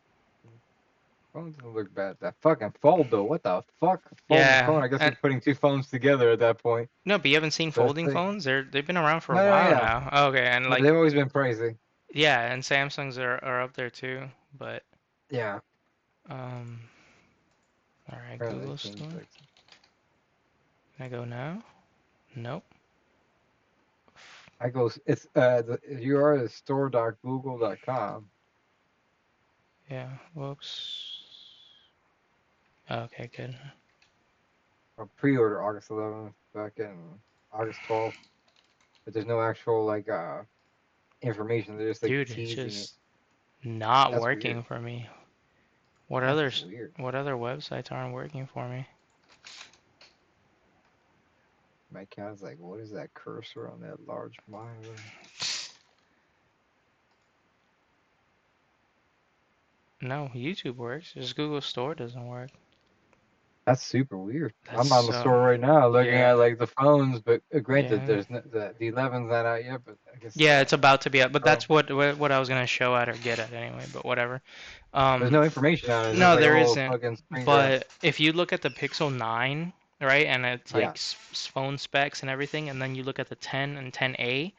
Phone doesn't look bad. That fucking fold though. What the fuck? Folding phone. yeah, I guess and you're putting two phones together at that point. no, but you haven't seen Best folding thing. phones? They've been around for a No, no, while yeah. now. Okay, and No, like they've always been pricey. yeah, and Samsungs are up there too, but Yeah. um. All right, Apparently they Google changed Store. like. Can I go now? Nope. I go. It's the URL is store.google.com. Yeah. Whoops. Okay, good. Or pre-order August 11th, fucking August 12th. But there's no actual like information. They're just like Dude, it's teasing it. just not That's weird. working for me. What That's other just weird. what other websites aren't working for me? My account's like, what is that cursor on that large monitor? No, YouTube works. Just Google Store doesn't work. That's super weird. That's I'm on the so store right now looking yeah. at like the phones, but granted, Yeah. there's the 11's not out yet, but I guess Yeah, it's about to be up, but Pro. that's what I was gonna show at or get at anyway, but whatever. There's no information on it. It's just No, like a there little isn't. fucking screen grab. But if you look at the Pixel 9, right, and it's Yeah, like phone specs and everything, and then you look at the 10 and 10A,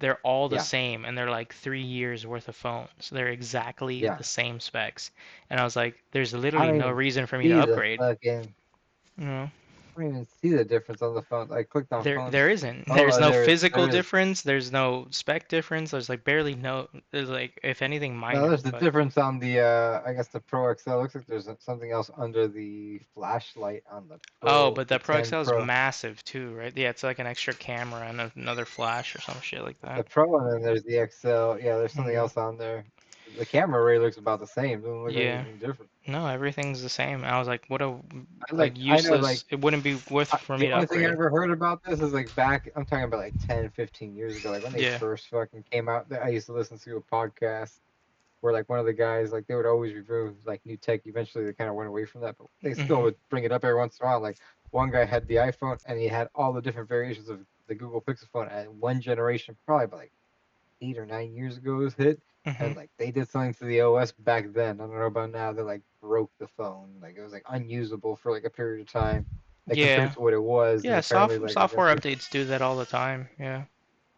they're all the yeah, same, and they're like 3 years worth of phones. They're exactly yeah. the same specs. And I was like, there's I literally don't no even reason for me to see the upgrade. fucking. You know? I don't even see the difference on the phone. I clicked on There, phones. there isn't. There's Oh, no there is. There physical is. difference. There's no spec difference. There's like barely no. There's like, if anything, No, minor. there's the But difference on the. I guess the Pro XL. Looks like there's something else under the flashlight on the oh, Pro, but the the Pro 10 XL is Pro. massive too, right? Yeah, it's like an extra camera and another flash or some shit like The that. Pro, and then there's the XL. Yeah, there's something Mm, else on there. The camera array looks about the same. Doesn't look like yeah. anything different. No, everything's the same. I was like, what a I know like useless. It wouldn't be worth for the me to only thing I upgrade. ever heard about this is like back. I'm talking about like 10, 15 years ago. Like when they Yeah. first fucking came out. I used to listen to a podcast where like one of the guys like they would always review like new tech. Eventually they kind of went away from that, but they still Hmm. would bring it up every once in a while. Like one guy had the iPhone and he had all the different variations of the Google Pixel phone, and one generation, probably about like 8 or 9 years ago, it was hit. Hmm. And like they did something to the OS back then. I don't know about now. They like broke the phone. Like it was like unusable for like a period of time. Like compared Yeah. to what it was, and Yeah. apparently like I guess Software updates do that all the time. Yeah.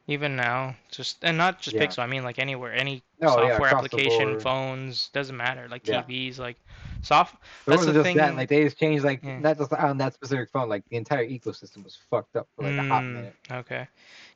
Even now, just and not just yeah. Pixel. I mean, like anywhere, any No, yeah, software across the application, board. phones, doesn't matter. Like Yeah. TVs, like soft. But it That's the wasn't just that. thing. Like they just changed like Yeah. not just on that specific phone. Like the entire ecosystem was fucked up for like a hot minute. Okay.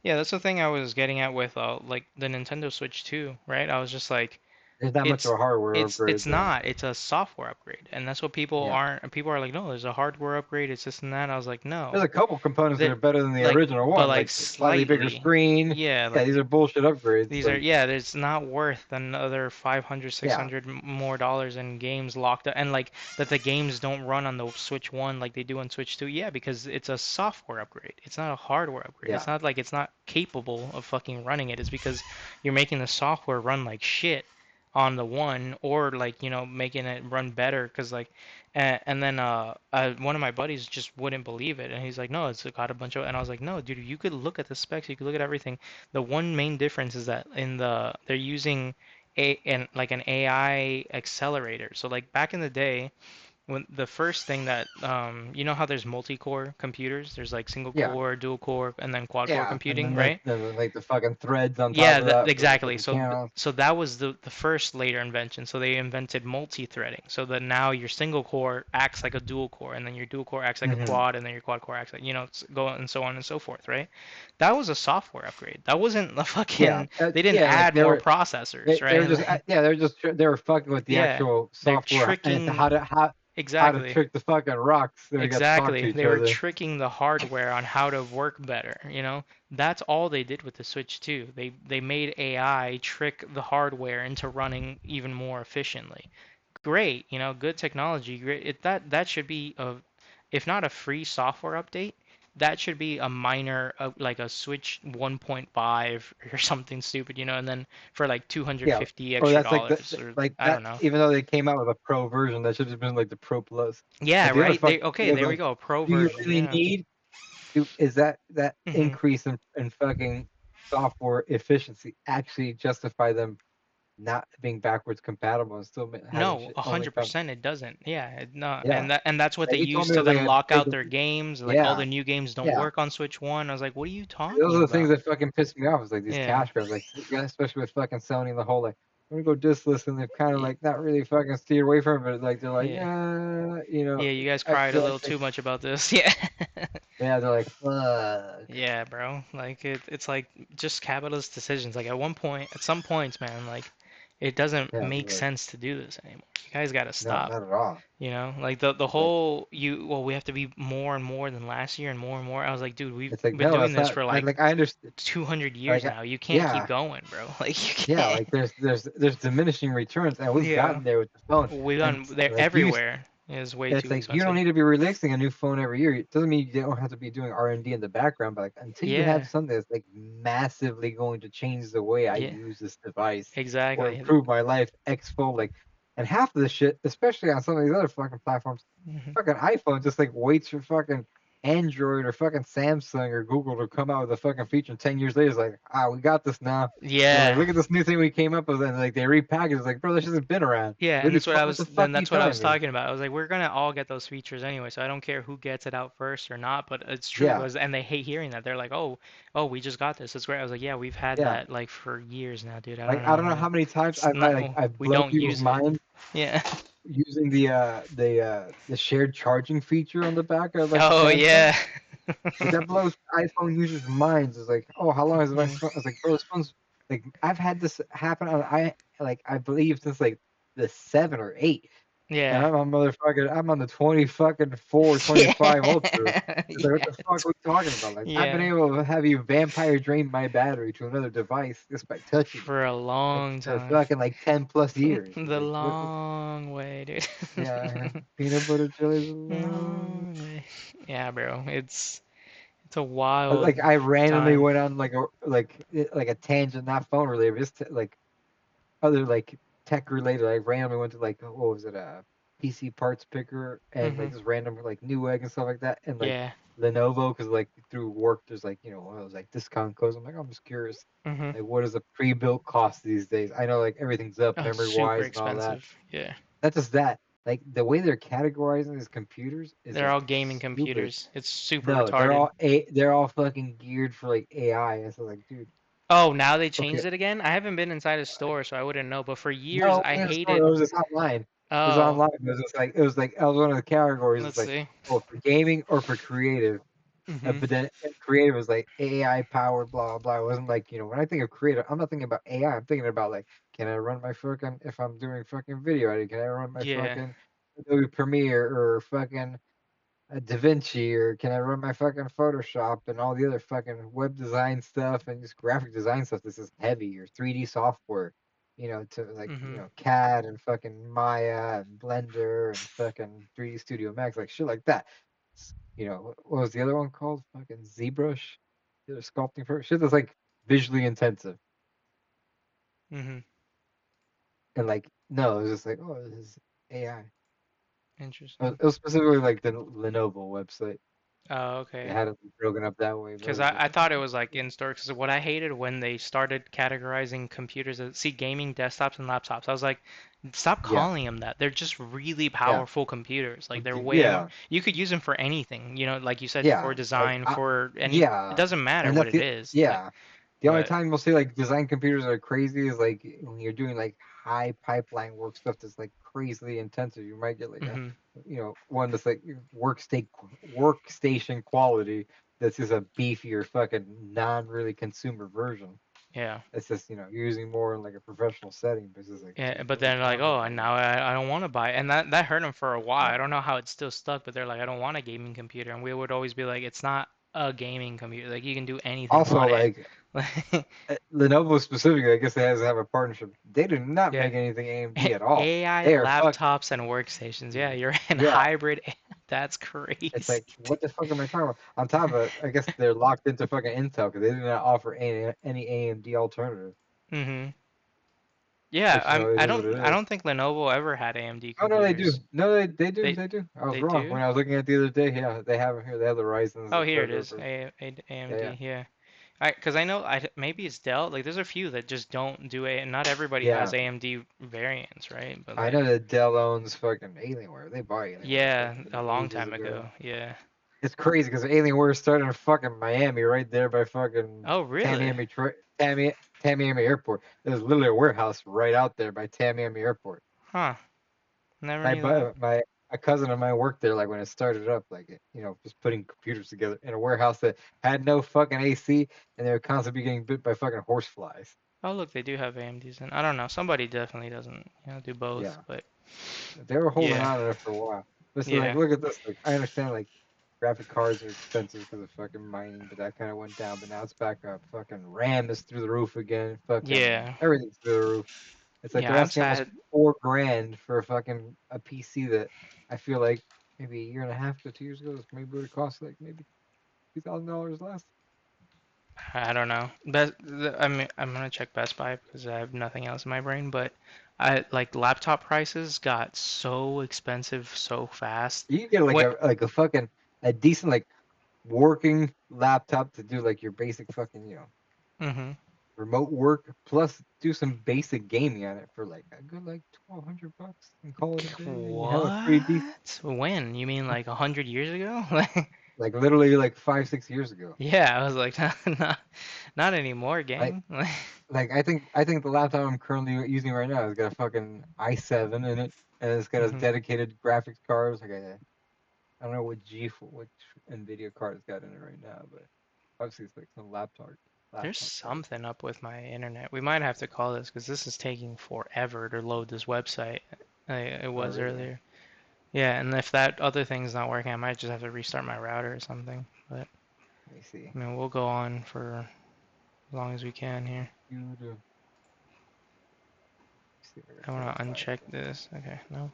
Yeah, that's the thing I was getting at with like the Nintendo Switch 2, right? I was just like, There's not much of it's a hardware it's upgrade there. not. It's a software upgrade, and that's what people Yeah. aren't. People are like, no, there's a hardware upgrade. It's this and that. I was like, There's no, a couple components that that are better than the like, original but one, like like slightly bigger slightly. screen. Yeah, Yeah, like these are bullshit upgrades. these are Like, yeah. It's not worth another 500, yeah, 600 more dollars in games locked up, and like that the games don't run on the Switch 1 like they do on Switch 2. Yeah, because it's a software upgrade. It's not a hardware upgrade. It's yeah, not like it's not capable of fucking running it. It's because you're making the software run like shit on the one, or like making it run better. Because like, and then one of my buddies just wouldn't believe it, and he's like, no, it's got a bunch of, and I was like, no, dude, you could look at the specs, you could look at everything. The one main difference is that they're using an AI accelerator. So like back in the day, when the first thing that you know how there's multi-core computers, there's like single yeah, core, dual core, and then quad core yeah. And computing, then right? like the fucking threads on top Yeah, of that for the exactly. fucking So channels. so that was the first later invention. So they invented multi-threading. So that now your single core acts like a dual core, and then your dual core acts like a Hmm. quad, and then your quad core acts like go and so on and so forth, right? That was a software upgrade. That wasn't a Yeah, fucking. They didn't yeah. Like add more processors, they were right? just yeah, they were fucking with the Yeah, actual they're software and tricking. how to Exactly. trick the fucking rocks so they got to talk to Exactly. each They were other. tricking the hardware on how to work better, you know? That's all they did with the Switch 2. They made AI trick the hardware into running even more efficiently. Great, good technology. Great. That should be if not a free software update, that should be a minor like a Switch 1.5 or something stupid, and then for like Yeah. 250 Or extra that's like dollars or like I that. don't know. Even though they came out with a pro version, that should have been like the Pro Plus. Yeah, But the other right. fucking Okay, thing is there we like, go. A pro do you version. really Yeah. need is that Hmm. increase in fucking software efficiency actually justify them not being backwards compatible and still having No, shit a only hundred come? percent it doesn't. Yeah, no, Yeah. and that's what they Like he told use me it to was like then lock like out their games. Like all yeah, the new games don't yeah. work on Switch 1. I was like, what are you Those are talking the things about? that fucking piss me off. Is like these Yeah. cash grabs, like yeah, especially with fucking Sony and the whole like I'm gonna go diskless, and they've kind of Y- like not really fucking steered away from it. But like they're like, Yeah. you know, Yeah, you guys I cried a feel like little too much about this. Yeah. Yeah, they're like, fuck. Yeah, bro. Like it's like just capitalist decisions. Like at some points, man, like it doesn't Yeah, make like, sense to do this anymore. You guys gotta no, stop. not at all. You know, like the Like, whole we have to be more and more than last year and more and more. I was like, dude, we've it's like, been no, doing that's this not. for like I understand. 200 Like, years now. You can't keep yeah, going, bro. Like you yeah. can't. Like, there's diminishing returns, and we've Yeah. gotten there with the phone. We And done they're like you, everywhere is way it's too like you don't expensive. need to be releasing a new phone every year. It doesn't mean you don't have to be doing R&D in the background, but like until you have Yeah. something that's like massively going to change the way I Yeah. use this device or Exactly. improve my life x-fold, like, and half of the shit, especially on some of these other fucking platforms, Mhm. fucking iPhone just like waits for fucking Android or fucking Samsung or Google to come out with a fucking feature, and 10 years later it's like, we got this now. And like, Yeah. look at this new thing we came up with, and like they repackage it. It's like, bro, this hasn't been around. Yeah, What and the that's what fuck? What the fuck are you that's what I was telling me? talking about. I was like, we're gonna all get those features anyway, so I don't care who gets it out first or not, but it's true. Yeah, And they hate hearing that. They're like, oh, we just got this. It's great. I was like, yeah, we've had yeah. that like for years now, dude. I Like, don't I don't know know. how many times It's not, I've we blown don't people's use it. mind Yeah. using the shared charging feature on the back of like the Oh Samsung. yeah. Like that blows iPhone users' minds. It's like, oh, how long has my Mm. phone? I was like, bro, this phone's like, I've had this happen on I believe since like the 7 or 8. And Yeah. I'm on I'm on the 20 fucking 4, 25 Ultra. Yeah. It's like, what the fuck are we talking about? Like, I've been Yeah. able to have you vampire drain my battery to another device just by touching it. For a Like, long for time. fucking like 10 plus years. It's The like, long way, dude. yeah, peanut butter jelly's a long. Long way. Yeah, bro. It's a wild Like, I randomly time. went on like a tangent, not phone related, just like other like tech related. I randomly went to like, what was it, a PC parts picker, and Hmm. like just random like Newegg and stuff like that, and like Yeah. Lenovo, because like through work there's like, one of those like discount codes. I'm like, I'm just curious, Hmm. like, what does a pre-built cost these days? I know like everything's up Oh, memory super wise and all that. expensive. Yeah. Not just that, like the way they're categorizing these computers is They're like all gaming stupid. computers. It's super No, retarded. they're all fucking geared for like AI. And so like, dude, Oh, now they okay, changed it again? I haven't been inside a store, so I wouldn't know. But for years, no, I it was, it hated. was just online. It was Oh, online. It was like, I was one of the categories. It's let's like, see. oh, for gaming or for creative. Hmm. But then creative was like AI powered, blah blah. It wasn't like, when I think of creative, I'm not thinking about AI. I'm thinking about like, can I run my fucking, if I'm doing fucking video editing, can I run my Yeah. fucking Adobe Premiere or fucking DaVinci, or can I run my fucking Photoshop and all the other fucking web design stuff and just graphic design stuff? This is heavy, or 3D software, to like, Hmm. CAD and fucking Maya and Blender and fucking 3D Studio Max, like shit like that. What was the other one called? Fucking ZBrush, the other sculpting for shit that's like visually intensive. Hmm. And like, no, it was just like, oh, this is AI. Interesting. It was specifically like the Lenovo website. Oh, They okay. had it broken up that way, but it Because was like, I thought it was like in store. Because what I hated when they started categorizing computers as, see, gaming desktops and laptops. I was like, stop yeah, calling them that. They're just really yeah, powerful computers. Like they're way more. yeah, You could use them for anything. Like you said, for yeah. Like, design, for any. It yeah, doesn't matter and what that's it the is. Like, yeah. The only but time we'll say like design computers are crazy is like when you're doing like high pipeline work stuff that's like crazily intensive. You might get like a, hmm one that's like workstation quality that's just a beefier fucking non really consumer version. yeah. It's just, you're using more in like a professional setting, but it's just like, Yeah, dude, but what are we then like, talking oh, and about? now I don't want to buy it. And that hurt them for a while. Yeah. I don't know how it's still stuck, but they're like, I don't want a gaming computer. And we would always be like, it's not a gaming computer. Like you can do anything Also, on it. like, Lenovo specifically, I guess they has to have a partnership. They do not Yeah. make anything AMD at all. AI They are fuck. laptops and workstations. Yeah, you're in Yeah, hybrid. That's it's crazy. like, what the fuck am I talking about? On top of it, I guess they're locked into fucking Intel because they do not offer any AMD alternative. Hmm. Yeah, Which, it is what it I is. don't think Lenovo ever had AMD Oh no, they do. computers. No, they do. They They do. I was they wrong do? when I was looking at it the other day. Yeah, they have it here. They have the Ryzen's, Oh, the here it is. Threadripper. Yeah, yeah, AMD. Yeah. Because I know maybe it's Dell. Like there's a few that just don't do A. Not everybody has yeah. AMD variants, right? But I know like, that Dell owns fucking Alienware. They buy Alienware stuff yeah, a long ages time ago. ago. Yeah. It's crazy because Alienware started in fucking Miami, right there by fucking Oh, really? Tamiami Airport. There's literally a warehouse right out there by Tamiami Airport. Huh. Never My knew that. bu- my a cousin of mine worked there like when it started up, like just putting computers together in a warehouse that had no fucking AC, and they were constantly getting bit by fucking horse flies. Oh, look, they do have AMDs, and I don't know. Somebody definitely doesn't, do both, Yeah, but they were holding yeah, on to it for a while. Listen, like, yeah, look at this. Like, I understand like graphic cards are expensive because of fucking mining, but that kind of went down. But now it's back up. Fucking RAM is through the roof again. Fucking yeah, everything's through the roof. It's like yeah. they're I'm asking almost sad. 4 grand for a PC that I feel like maybe a year and a half to 2 years ago this maybe would have cost like maybe $2,000 less. I don't know. I mean, I'm gonna check Best Buy because I have nothing else in my brain. But I like laptop prices got so expensive so fast. You can get What? like a fucking a decent like working laptop to do like your basic fucking Mm-hmm. remote work plus do some basic gaming on it for like a good like $1,200 and call it a day. And you have a pretty decent What? When? You mean like 100 years ago? like literally like 5 6 years ago. Yeah, I was like, not anymore, Like gang. like I think the laptop I'm currently using right now has got a fucking i7 in it and it's got a Hmm. dedicated graphics card. It's like I don't know which Nvidia card it's got in it right now, but obviously it's like some There's laptop card. something up with my internet. We might have to call this because this is taking forever to load this website. It Oh was really? earlier. Yeah, and if that other thing's not working, I might just have to restart my router or something. But Let me see. I mean, we'll go on for as long as we can here. Computer. See if I I can want to verify uncheck it. this. Okay, no.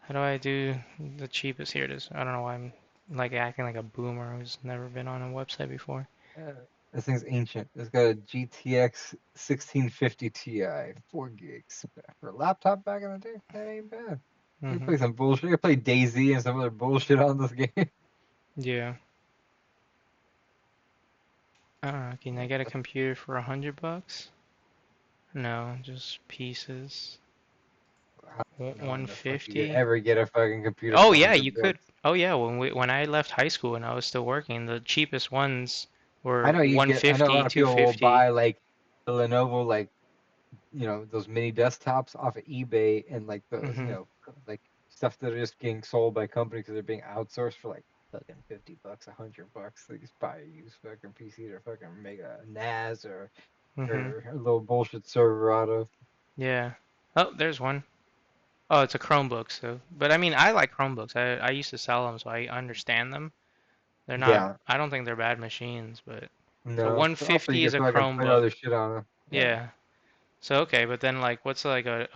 How do I do the cheapest? Here it is. I don't know why I'm like acting like a boomer who's never been on a website before. This thing's ancient. It's got a GTX 1650 Ti, 4 gigs. For a laptop back in the day, that ain't bad. You can Hmm. play some bullshit. You can play DayZ and some other bullshit on this game. Yeah. I don't know. Can I get a computer for $100? No, just pieces. I don't know when the fuck you could 150. ever get a fucking computer Oh for yeah, 100 you could. bucks. Oh yeah, when I left high school and I was still working, the cheapest ones I were know you get. I know a 150, lot of people will 250. buy like the Lenovo like those mini desktops off of eBay and like those Hmm. like stuff that are just getting sold by companies because they're being outsourced for like fucking $50, $100. They just buy a used fucking PC or fucking make a NAS Hmm. or a little bullshit server out of. Yeah. Oh, there's one. Oh, it's a Chromebook. So, but I mean, I like Chromebooks. I used to sell them, so I understand them. They're not. Yeah, I don't think they're bad machines, but so no, but also you 150 can is a fucking put Chromebook. other shit on it. Yeah, Yeah. So okay, but then like, what's like a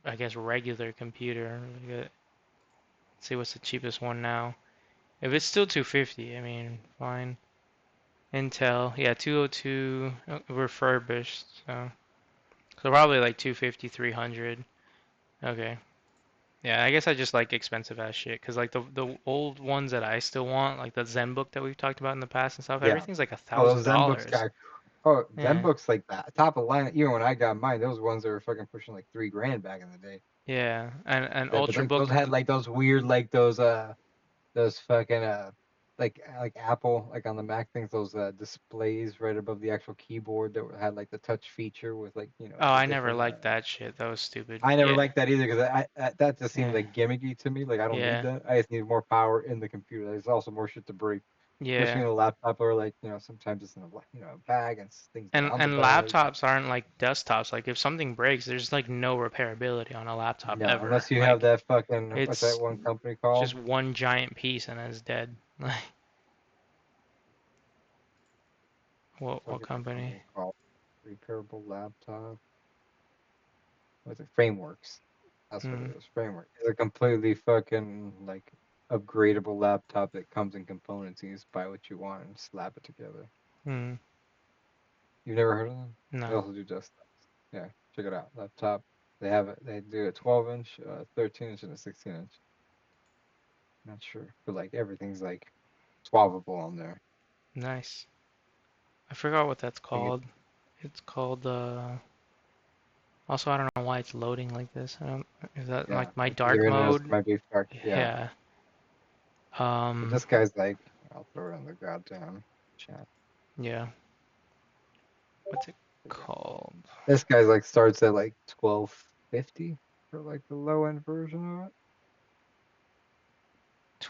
I guess regular computer? Like let's see what's the cheapest one now. If it's still 250, I mean, fine. Intel, yeah, 202 refurbished, so probably like 250, 300. Okay. Yeah, I guess I just like expensive ass shit because like the old ones that I still want, like the ZenBook that we've talked about in the past and stuff, yeah. everything's like a Oh, thousand those ZenBooks dollars. got. Oh, Yeah. ZenBooks like that top of the line. Even when I got mine, those ones that were fucking pushing like 3 grand back in the day. Yeah, and But like those Ultrabook. had like those weird like those fucking like Apple like on the Mac things those displays right above the actual keyboard that had like the touch feature with like Oh, the I never different liked that shit. That was stupid. I never Yeah. liked that either because that just seems Yeah. like gimmicky to me. Like I don't need Yeah. that. I just need more power in the computer. There's also more shit to break, especially Yeah. in a laptop or like sometimes it's in a bag and things get on the And bag. laptops aren't like desktops. Like if something breaks, there's like no repairability on a laptop No, ever. unless you have Like that fucking what's that it's one company just called? one giant piece and it's dead. Like what Fuck is that company? company called? Repairable laptop. What's it? Frameworks. That's what Hmm. it is. Framework. It's a completely fucking like upgradable laptop that comes in components. You just buy what you want and slap it together. Hmm. You've never heard of them? They No. also do desktops. Yeah, check it out. Laptop. They have it. They do a 12-inch, 13-inch, and a 16-inch. Not sure, but like everything's like swappable on there. Nice. I forgot what that's Like it, called. It's called also I don't know why it's loading like this. Is that yeah, like my it's because your dark internet mode? might be fucked. Yeah, Yeah. but Um this guy's like, I'll throw it in the goddamn chat. yeah. What's it called? This guy's like starts at like 1250 for like the low end version of it.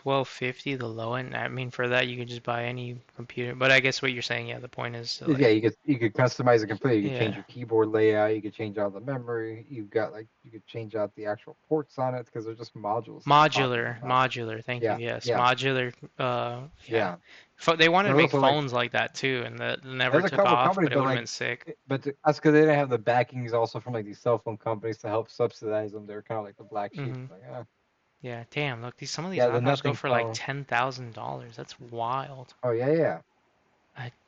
1250 the low end. I mean, for that you could just buy any computer. But I guess what you're saying, yeah, the point is to Yeah, like, you could customize it completely. You could change yeah, your keyboard layout. You could change all the memory. You've got like you could change out the actual ports on it because they're just modules that pop in and out. modular. Thank you. Yeah, Yes, yeah, modular. Yeah. yeah. They wanted to There's make also like phones like that too, and that never there's a took couple off. companies, But it but would have like been sick. that's because they didn't have the backings also from like these cell phone companies to help subsidize them. They're kind of like the black sheep. Hmm. Like, Yeah. Damn. Look, some of these yeah, the laptops go nothing for like phone. $10,000. That's wild. Oh yeah, yeah,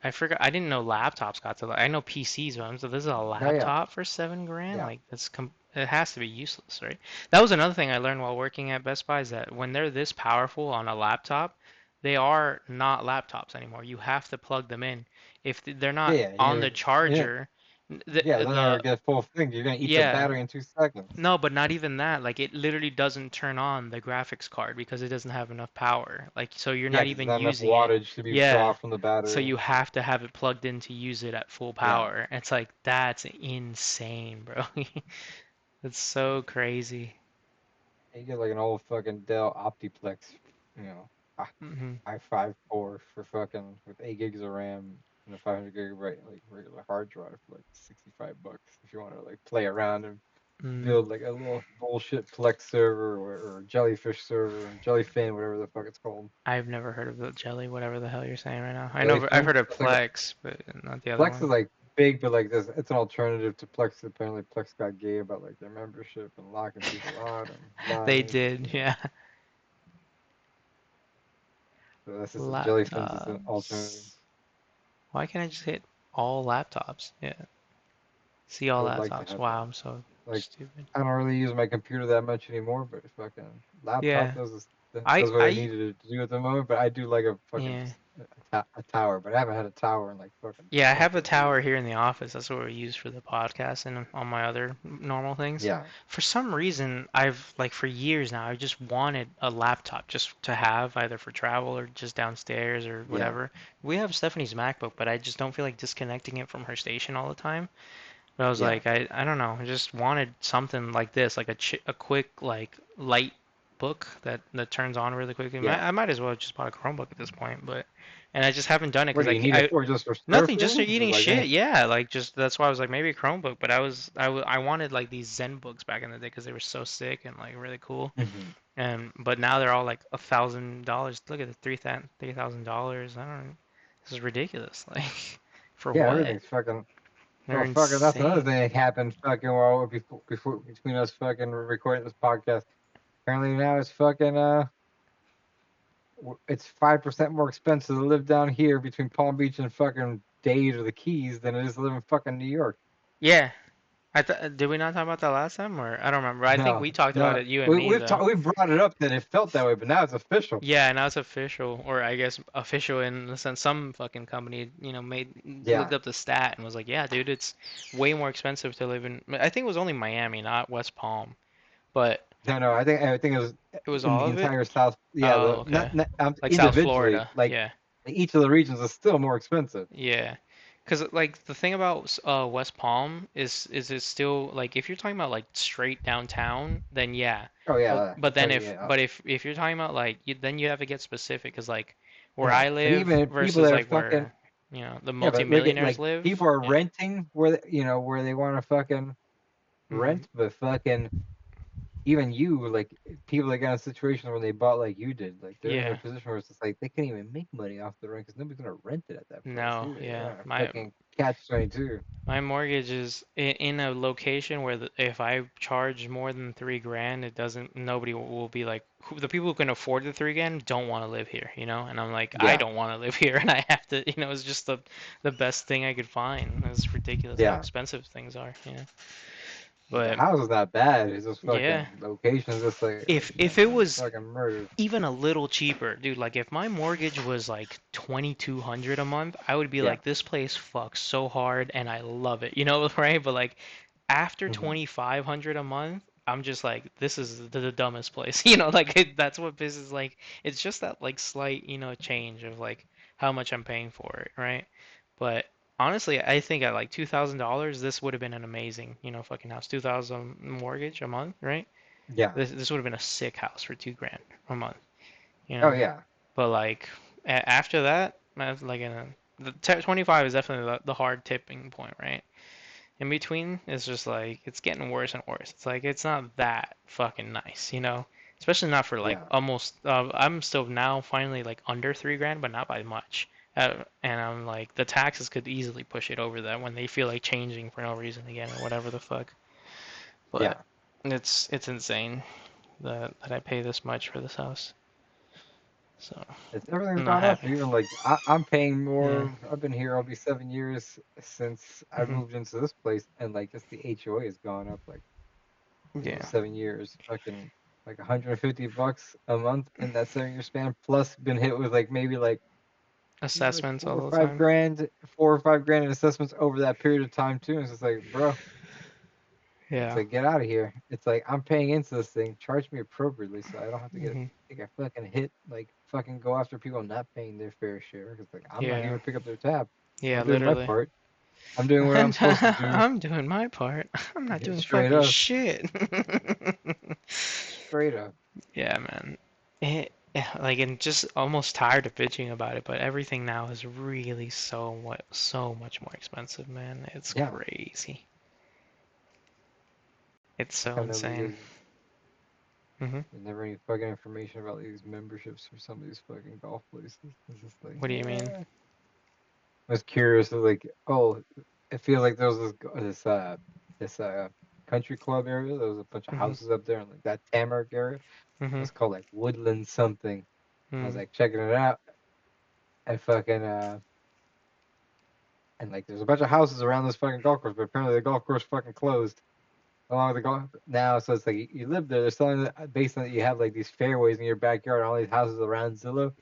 I forgot. I didn't know laptops got to. I know PCs, but so this is a oh yeah, laptop for 7 grand. yeah. Like it has to be useless, right? That was another thing I learned while working at Best Buy is that when they're this powerful on a laptop, they are not laptops anymore. You have to plug them in. If they're Yeah, not yeah, on the yeah, charger, yeah. They'll never the get full thing. You're gonna eat the yeah. battery in 2 seconds. No, but not even that. Like it literally doesn't turn on the graphics card because it doesn't have enough power. Like so you're Yeah, not because there's even not enough using it. wattage to be Yeah. drawn from the So battery. you have to have it plugged in to use it at full Yeah, power. It's like that's insane, bro. That's so crazy. you get like an old fucking Dell Optiplex, you know, i Hmm. i5 core for fucking with 8 gigs of RAM and a 500 gigabyte like regular hard drive for like $65 if you want to like play around and Mm. build like a little bullshit Plex server or Jellyfish server or Jellyfin, whatever the fuck it's called. I've never heard of the Jelly, whatever the hell you're saying right now. I know I've Jellyfin? heard of It's like a Plex, but not the other Plex one. is like big, but like this, it's an alternative to Plex. Apparently, Plex got gay about like their membership and locking people out and They lying. did, yeah. So that's just Jellyfin's is an alternative. Laptops. Why can't I just hit all laptops? Yeah. See I all would like to laptops. have Wow, that. I'm so Like, stupid. I don't really use my computer that much anymore, but fucking laptop Yeah. does what I I needed it to do at the moment. But I do like a fucking yeah. a tower, but I haven't had a tower in like fucking Yeah, I have a 14 tower years. here in the office. That's what we use for the podcast and on my other normal things. Yeah, For some reason, I've like for years now, I just wanted a laptop just to have either for travel or just downstairs or yeah, whatever. We have Stephanie's MacBook, but I just don't feel like disconnecting it from her station all the time. But I was yeah. like, I don't know, I just wanted something like this, like a quick like light book that turns on really quickly. Yeah. I might as well have just bought a Chromebook at this point, but and I just haven't done it What because do you need it I for? Just for nothing, just surfing? Just eating like, shit. Yeah, like just that's why I was like maybe a Chromebook, but I wanted like these Zen books back in the day because they were so sick and like really cool. Mhm. And but now they're all like $1,000. Look at the $3,000. I don't know. This is ridiculous. Like for Yeah, what? everything's fucking. They're Well, fucking. That's another insane. thing that happened. Fucking while before between us fucking recording this podcast. Apparently now it's fucking it's 5% more expensive to live down here between Palm Beach and fucking Dade or the Keys than it is to live in fucking New York. Yeah, I th did we not talk about that last time or I don't remember. I think No, we talked about no, it, you and me though. we brought it up that it felt that way, but now it's official. Yeah, now it's official, or I guess official in the sense some fucking company, made looked Yeah, up the stat and was like, yeah, dude, it's way more expensive to live in. I think it was only Miami, not West Palm, but no. I think it was it was in all the of it. entire South. Yeah, Oh, the okay. not Like South individually, Florida. like Yeah. each of the regions is still more expensive. Yeah. Because like the thing about West Palm is it's still like if you're talking about like straight downtown, then yeah. Oh yeah, But then fucking yeah. if you're talking about like then you have to get specific because like where Yeah, I but live even people versus that are like fucking where the yeah, but look at multimillionaires like live. people are Yeah. renting where where they want to fucking Hmm. rent, but fucking even you like people that got in a situation where they bought like you did, like they're in a Yeah. position where it's just like they can't even make money off the rent because nobody's gonna rent it at that price No. either. They're Yeah. on a fucking catch 22. My mortgage is in a location where if I charge more than 3 grand, it doesn't, nobody will be like, the people who can afford the 3 grand don't want to live here. And I'm like, I Yeah, don't want to live here, and I have to, it's just the best thing I could find. It's ridiculous how yeah. expensive things are. The But house is not bad. It's just yeah, fucking location is just like if it was fucking murder. even a little cheaper, dude, like if my mortgage was like 2,200 a month, I would be Yeah. like, this place fucks so hard and I love it, right? But like after Hmm. 2,500 a month, I'm just like, this is the dumbest place, like that's what this is like. It's just that like slight, change of like how much I'm paying for it, right? But honestly, I think at like $2,000, this would have been an amazing, fucking house. 2,000 mortgage a month, right? Yeah. This would have been a sick house for 2 grand a month. you Oh know. yeah. But like after that, like the 25 is definitely the hard tipping point, right? In between is just like it's getting worse and worse. It's like it's not that fucking nice, you know? Especially not for like Yeah. almost I'm still now finally like under 3 grand, but not by much. And I'm like the taxes could easily push it over that when they feel like changing for no reason again or whatever the fuck. Yeah. But it's insane that I pay this much for this house. So It's everything's I'm not gone up. happy. Even like I'm paying Yeah. more. I've been here. I'll be 7 years since I hmm moved into this place, and like just the HOA has gone up like in those Yeah. 7 years, fucking like $150 a month in that 7 year span. Plus, been hit with like maybe like Assessments four or all the five time. grand, 4 or 5 grand in assessments over that period of time too. And it's just like, bro, it's Yeah. like get out of here. It's like I'm paying into this thing. Charge me appropriately so I don't have to hmm take a fucking hit. Like fucking go after people not paying their fair share. Because like I'm not here Yeah. to pick up their tab. Yeah, I'm doing my literally. part. I'm doing what I'm supposed to do. I'm doing my part. I'm not doing Straight fucking up, shit. straight up. Yeah, man. Like, and just almost tired of bitching about it, but everything now is really so much more expensive, man. It's Yeah, crazy. It's like so how nobody insane. gives hmm never any fucking information about these memberships for some of these fucking golf places. It's just like, What do you mean? I was curious, like, oh, it feels like there was this country club area. There was a bunch of hmm houses up there in like that Tamarack area. hmm It's called like Woodland something. I was mm. like checking it out, and fucking and like there's a bunch of houses around this fucking golf course, but apparently the golf course fucking closed along with the golf now. So it's like you live there. They're selling it based on that you have like these fairways in your backyard, and all these houses around Zillow.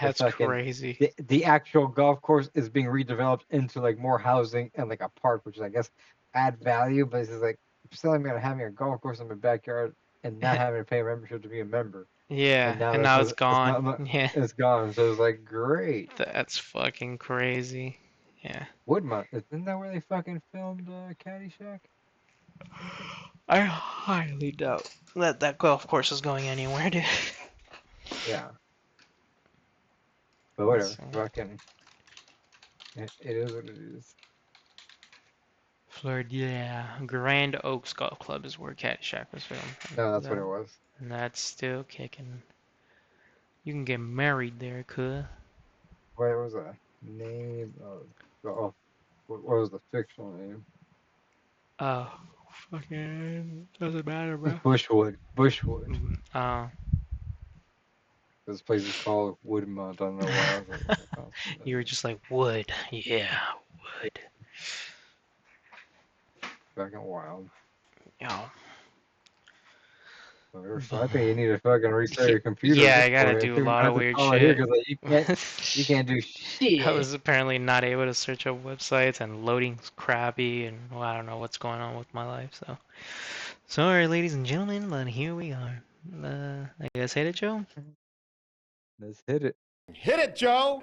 But That's fucking crazy. the actual golf course is being redeveloped into like more housing and like a park, which I guess add value. But it's just like you're selling me on having a golf course in my backyard and not having to pay a membership to be a member. And Yeah, now and that's now it's just gone. Yeah, it's gone. So it's like great. that's fucking crazy. Yeah. Woodmont, isn't that where they fucking filmed Caddyshack? I highly doubt that golf course is going anywhere, dude. Yeah, but Let's whatever. see. Fucking, it is what it is. Florida, yeah. Grand Oaks Golf Club is where Caddyshack was filmed. No, And that's what it was. that's still kicking. You can get married there, cuh. What was the name of oh, what was the fictional name? Oh, fucking doesn't matter, bro. Bushwood. Bushwood. Oh, This place is called Woodmont. I don't know why. I was like, that sounds you were familiar. just like wood. Yeah, wood. Fucking wild. Yo. Whatever. So I think you need to fucking restart Yeah, your computer at yeah, this I gotta point. I do a think we lot might of have to weird call it here shit. because like, you can't do I shit. was apparently not able to search up websites and loading's crappy and well, I don't know what's going on with my life, so. Sorry, ladies and gentlemen, but here we are. I guess hit it, Joe? Let's hit it. Hit it, Joe!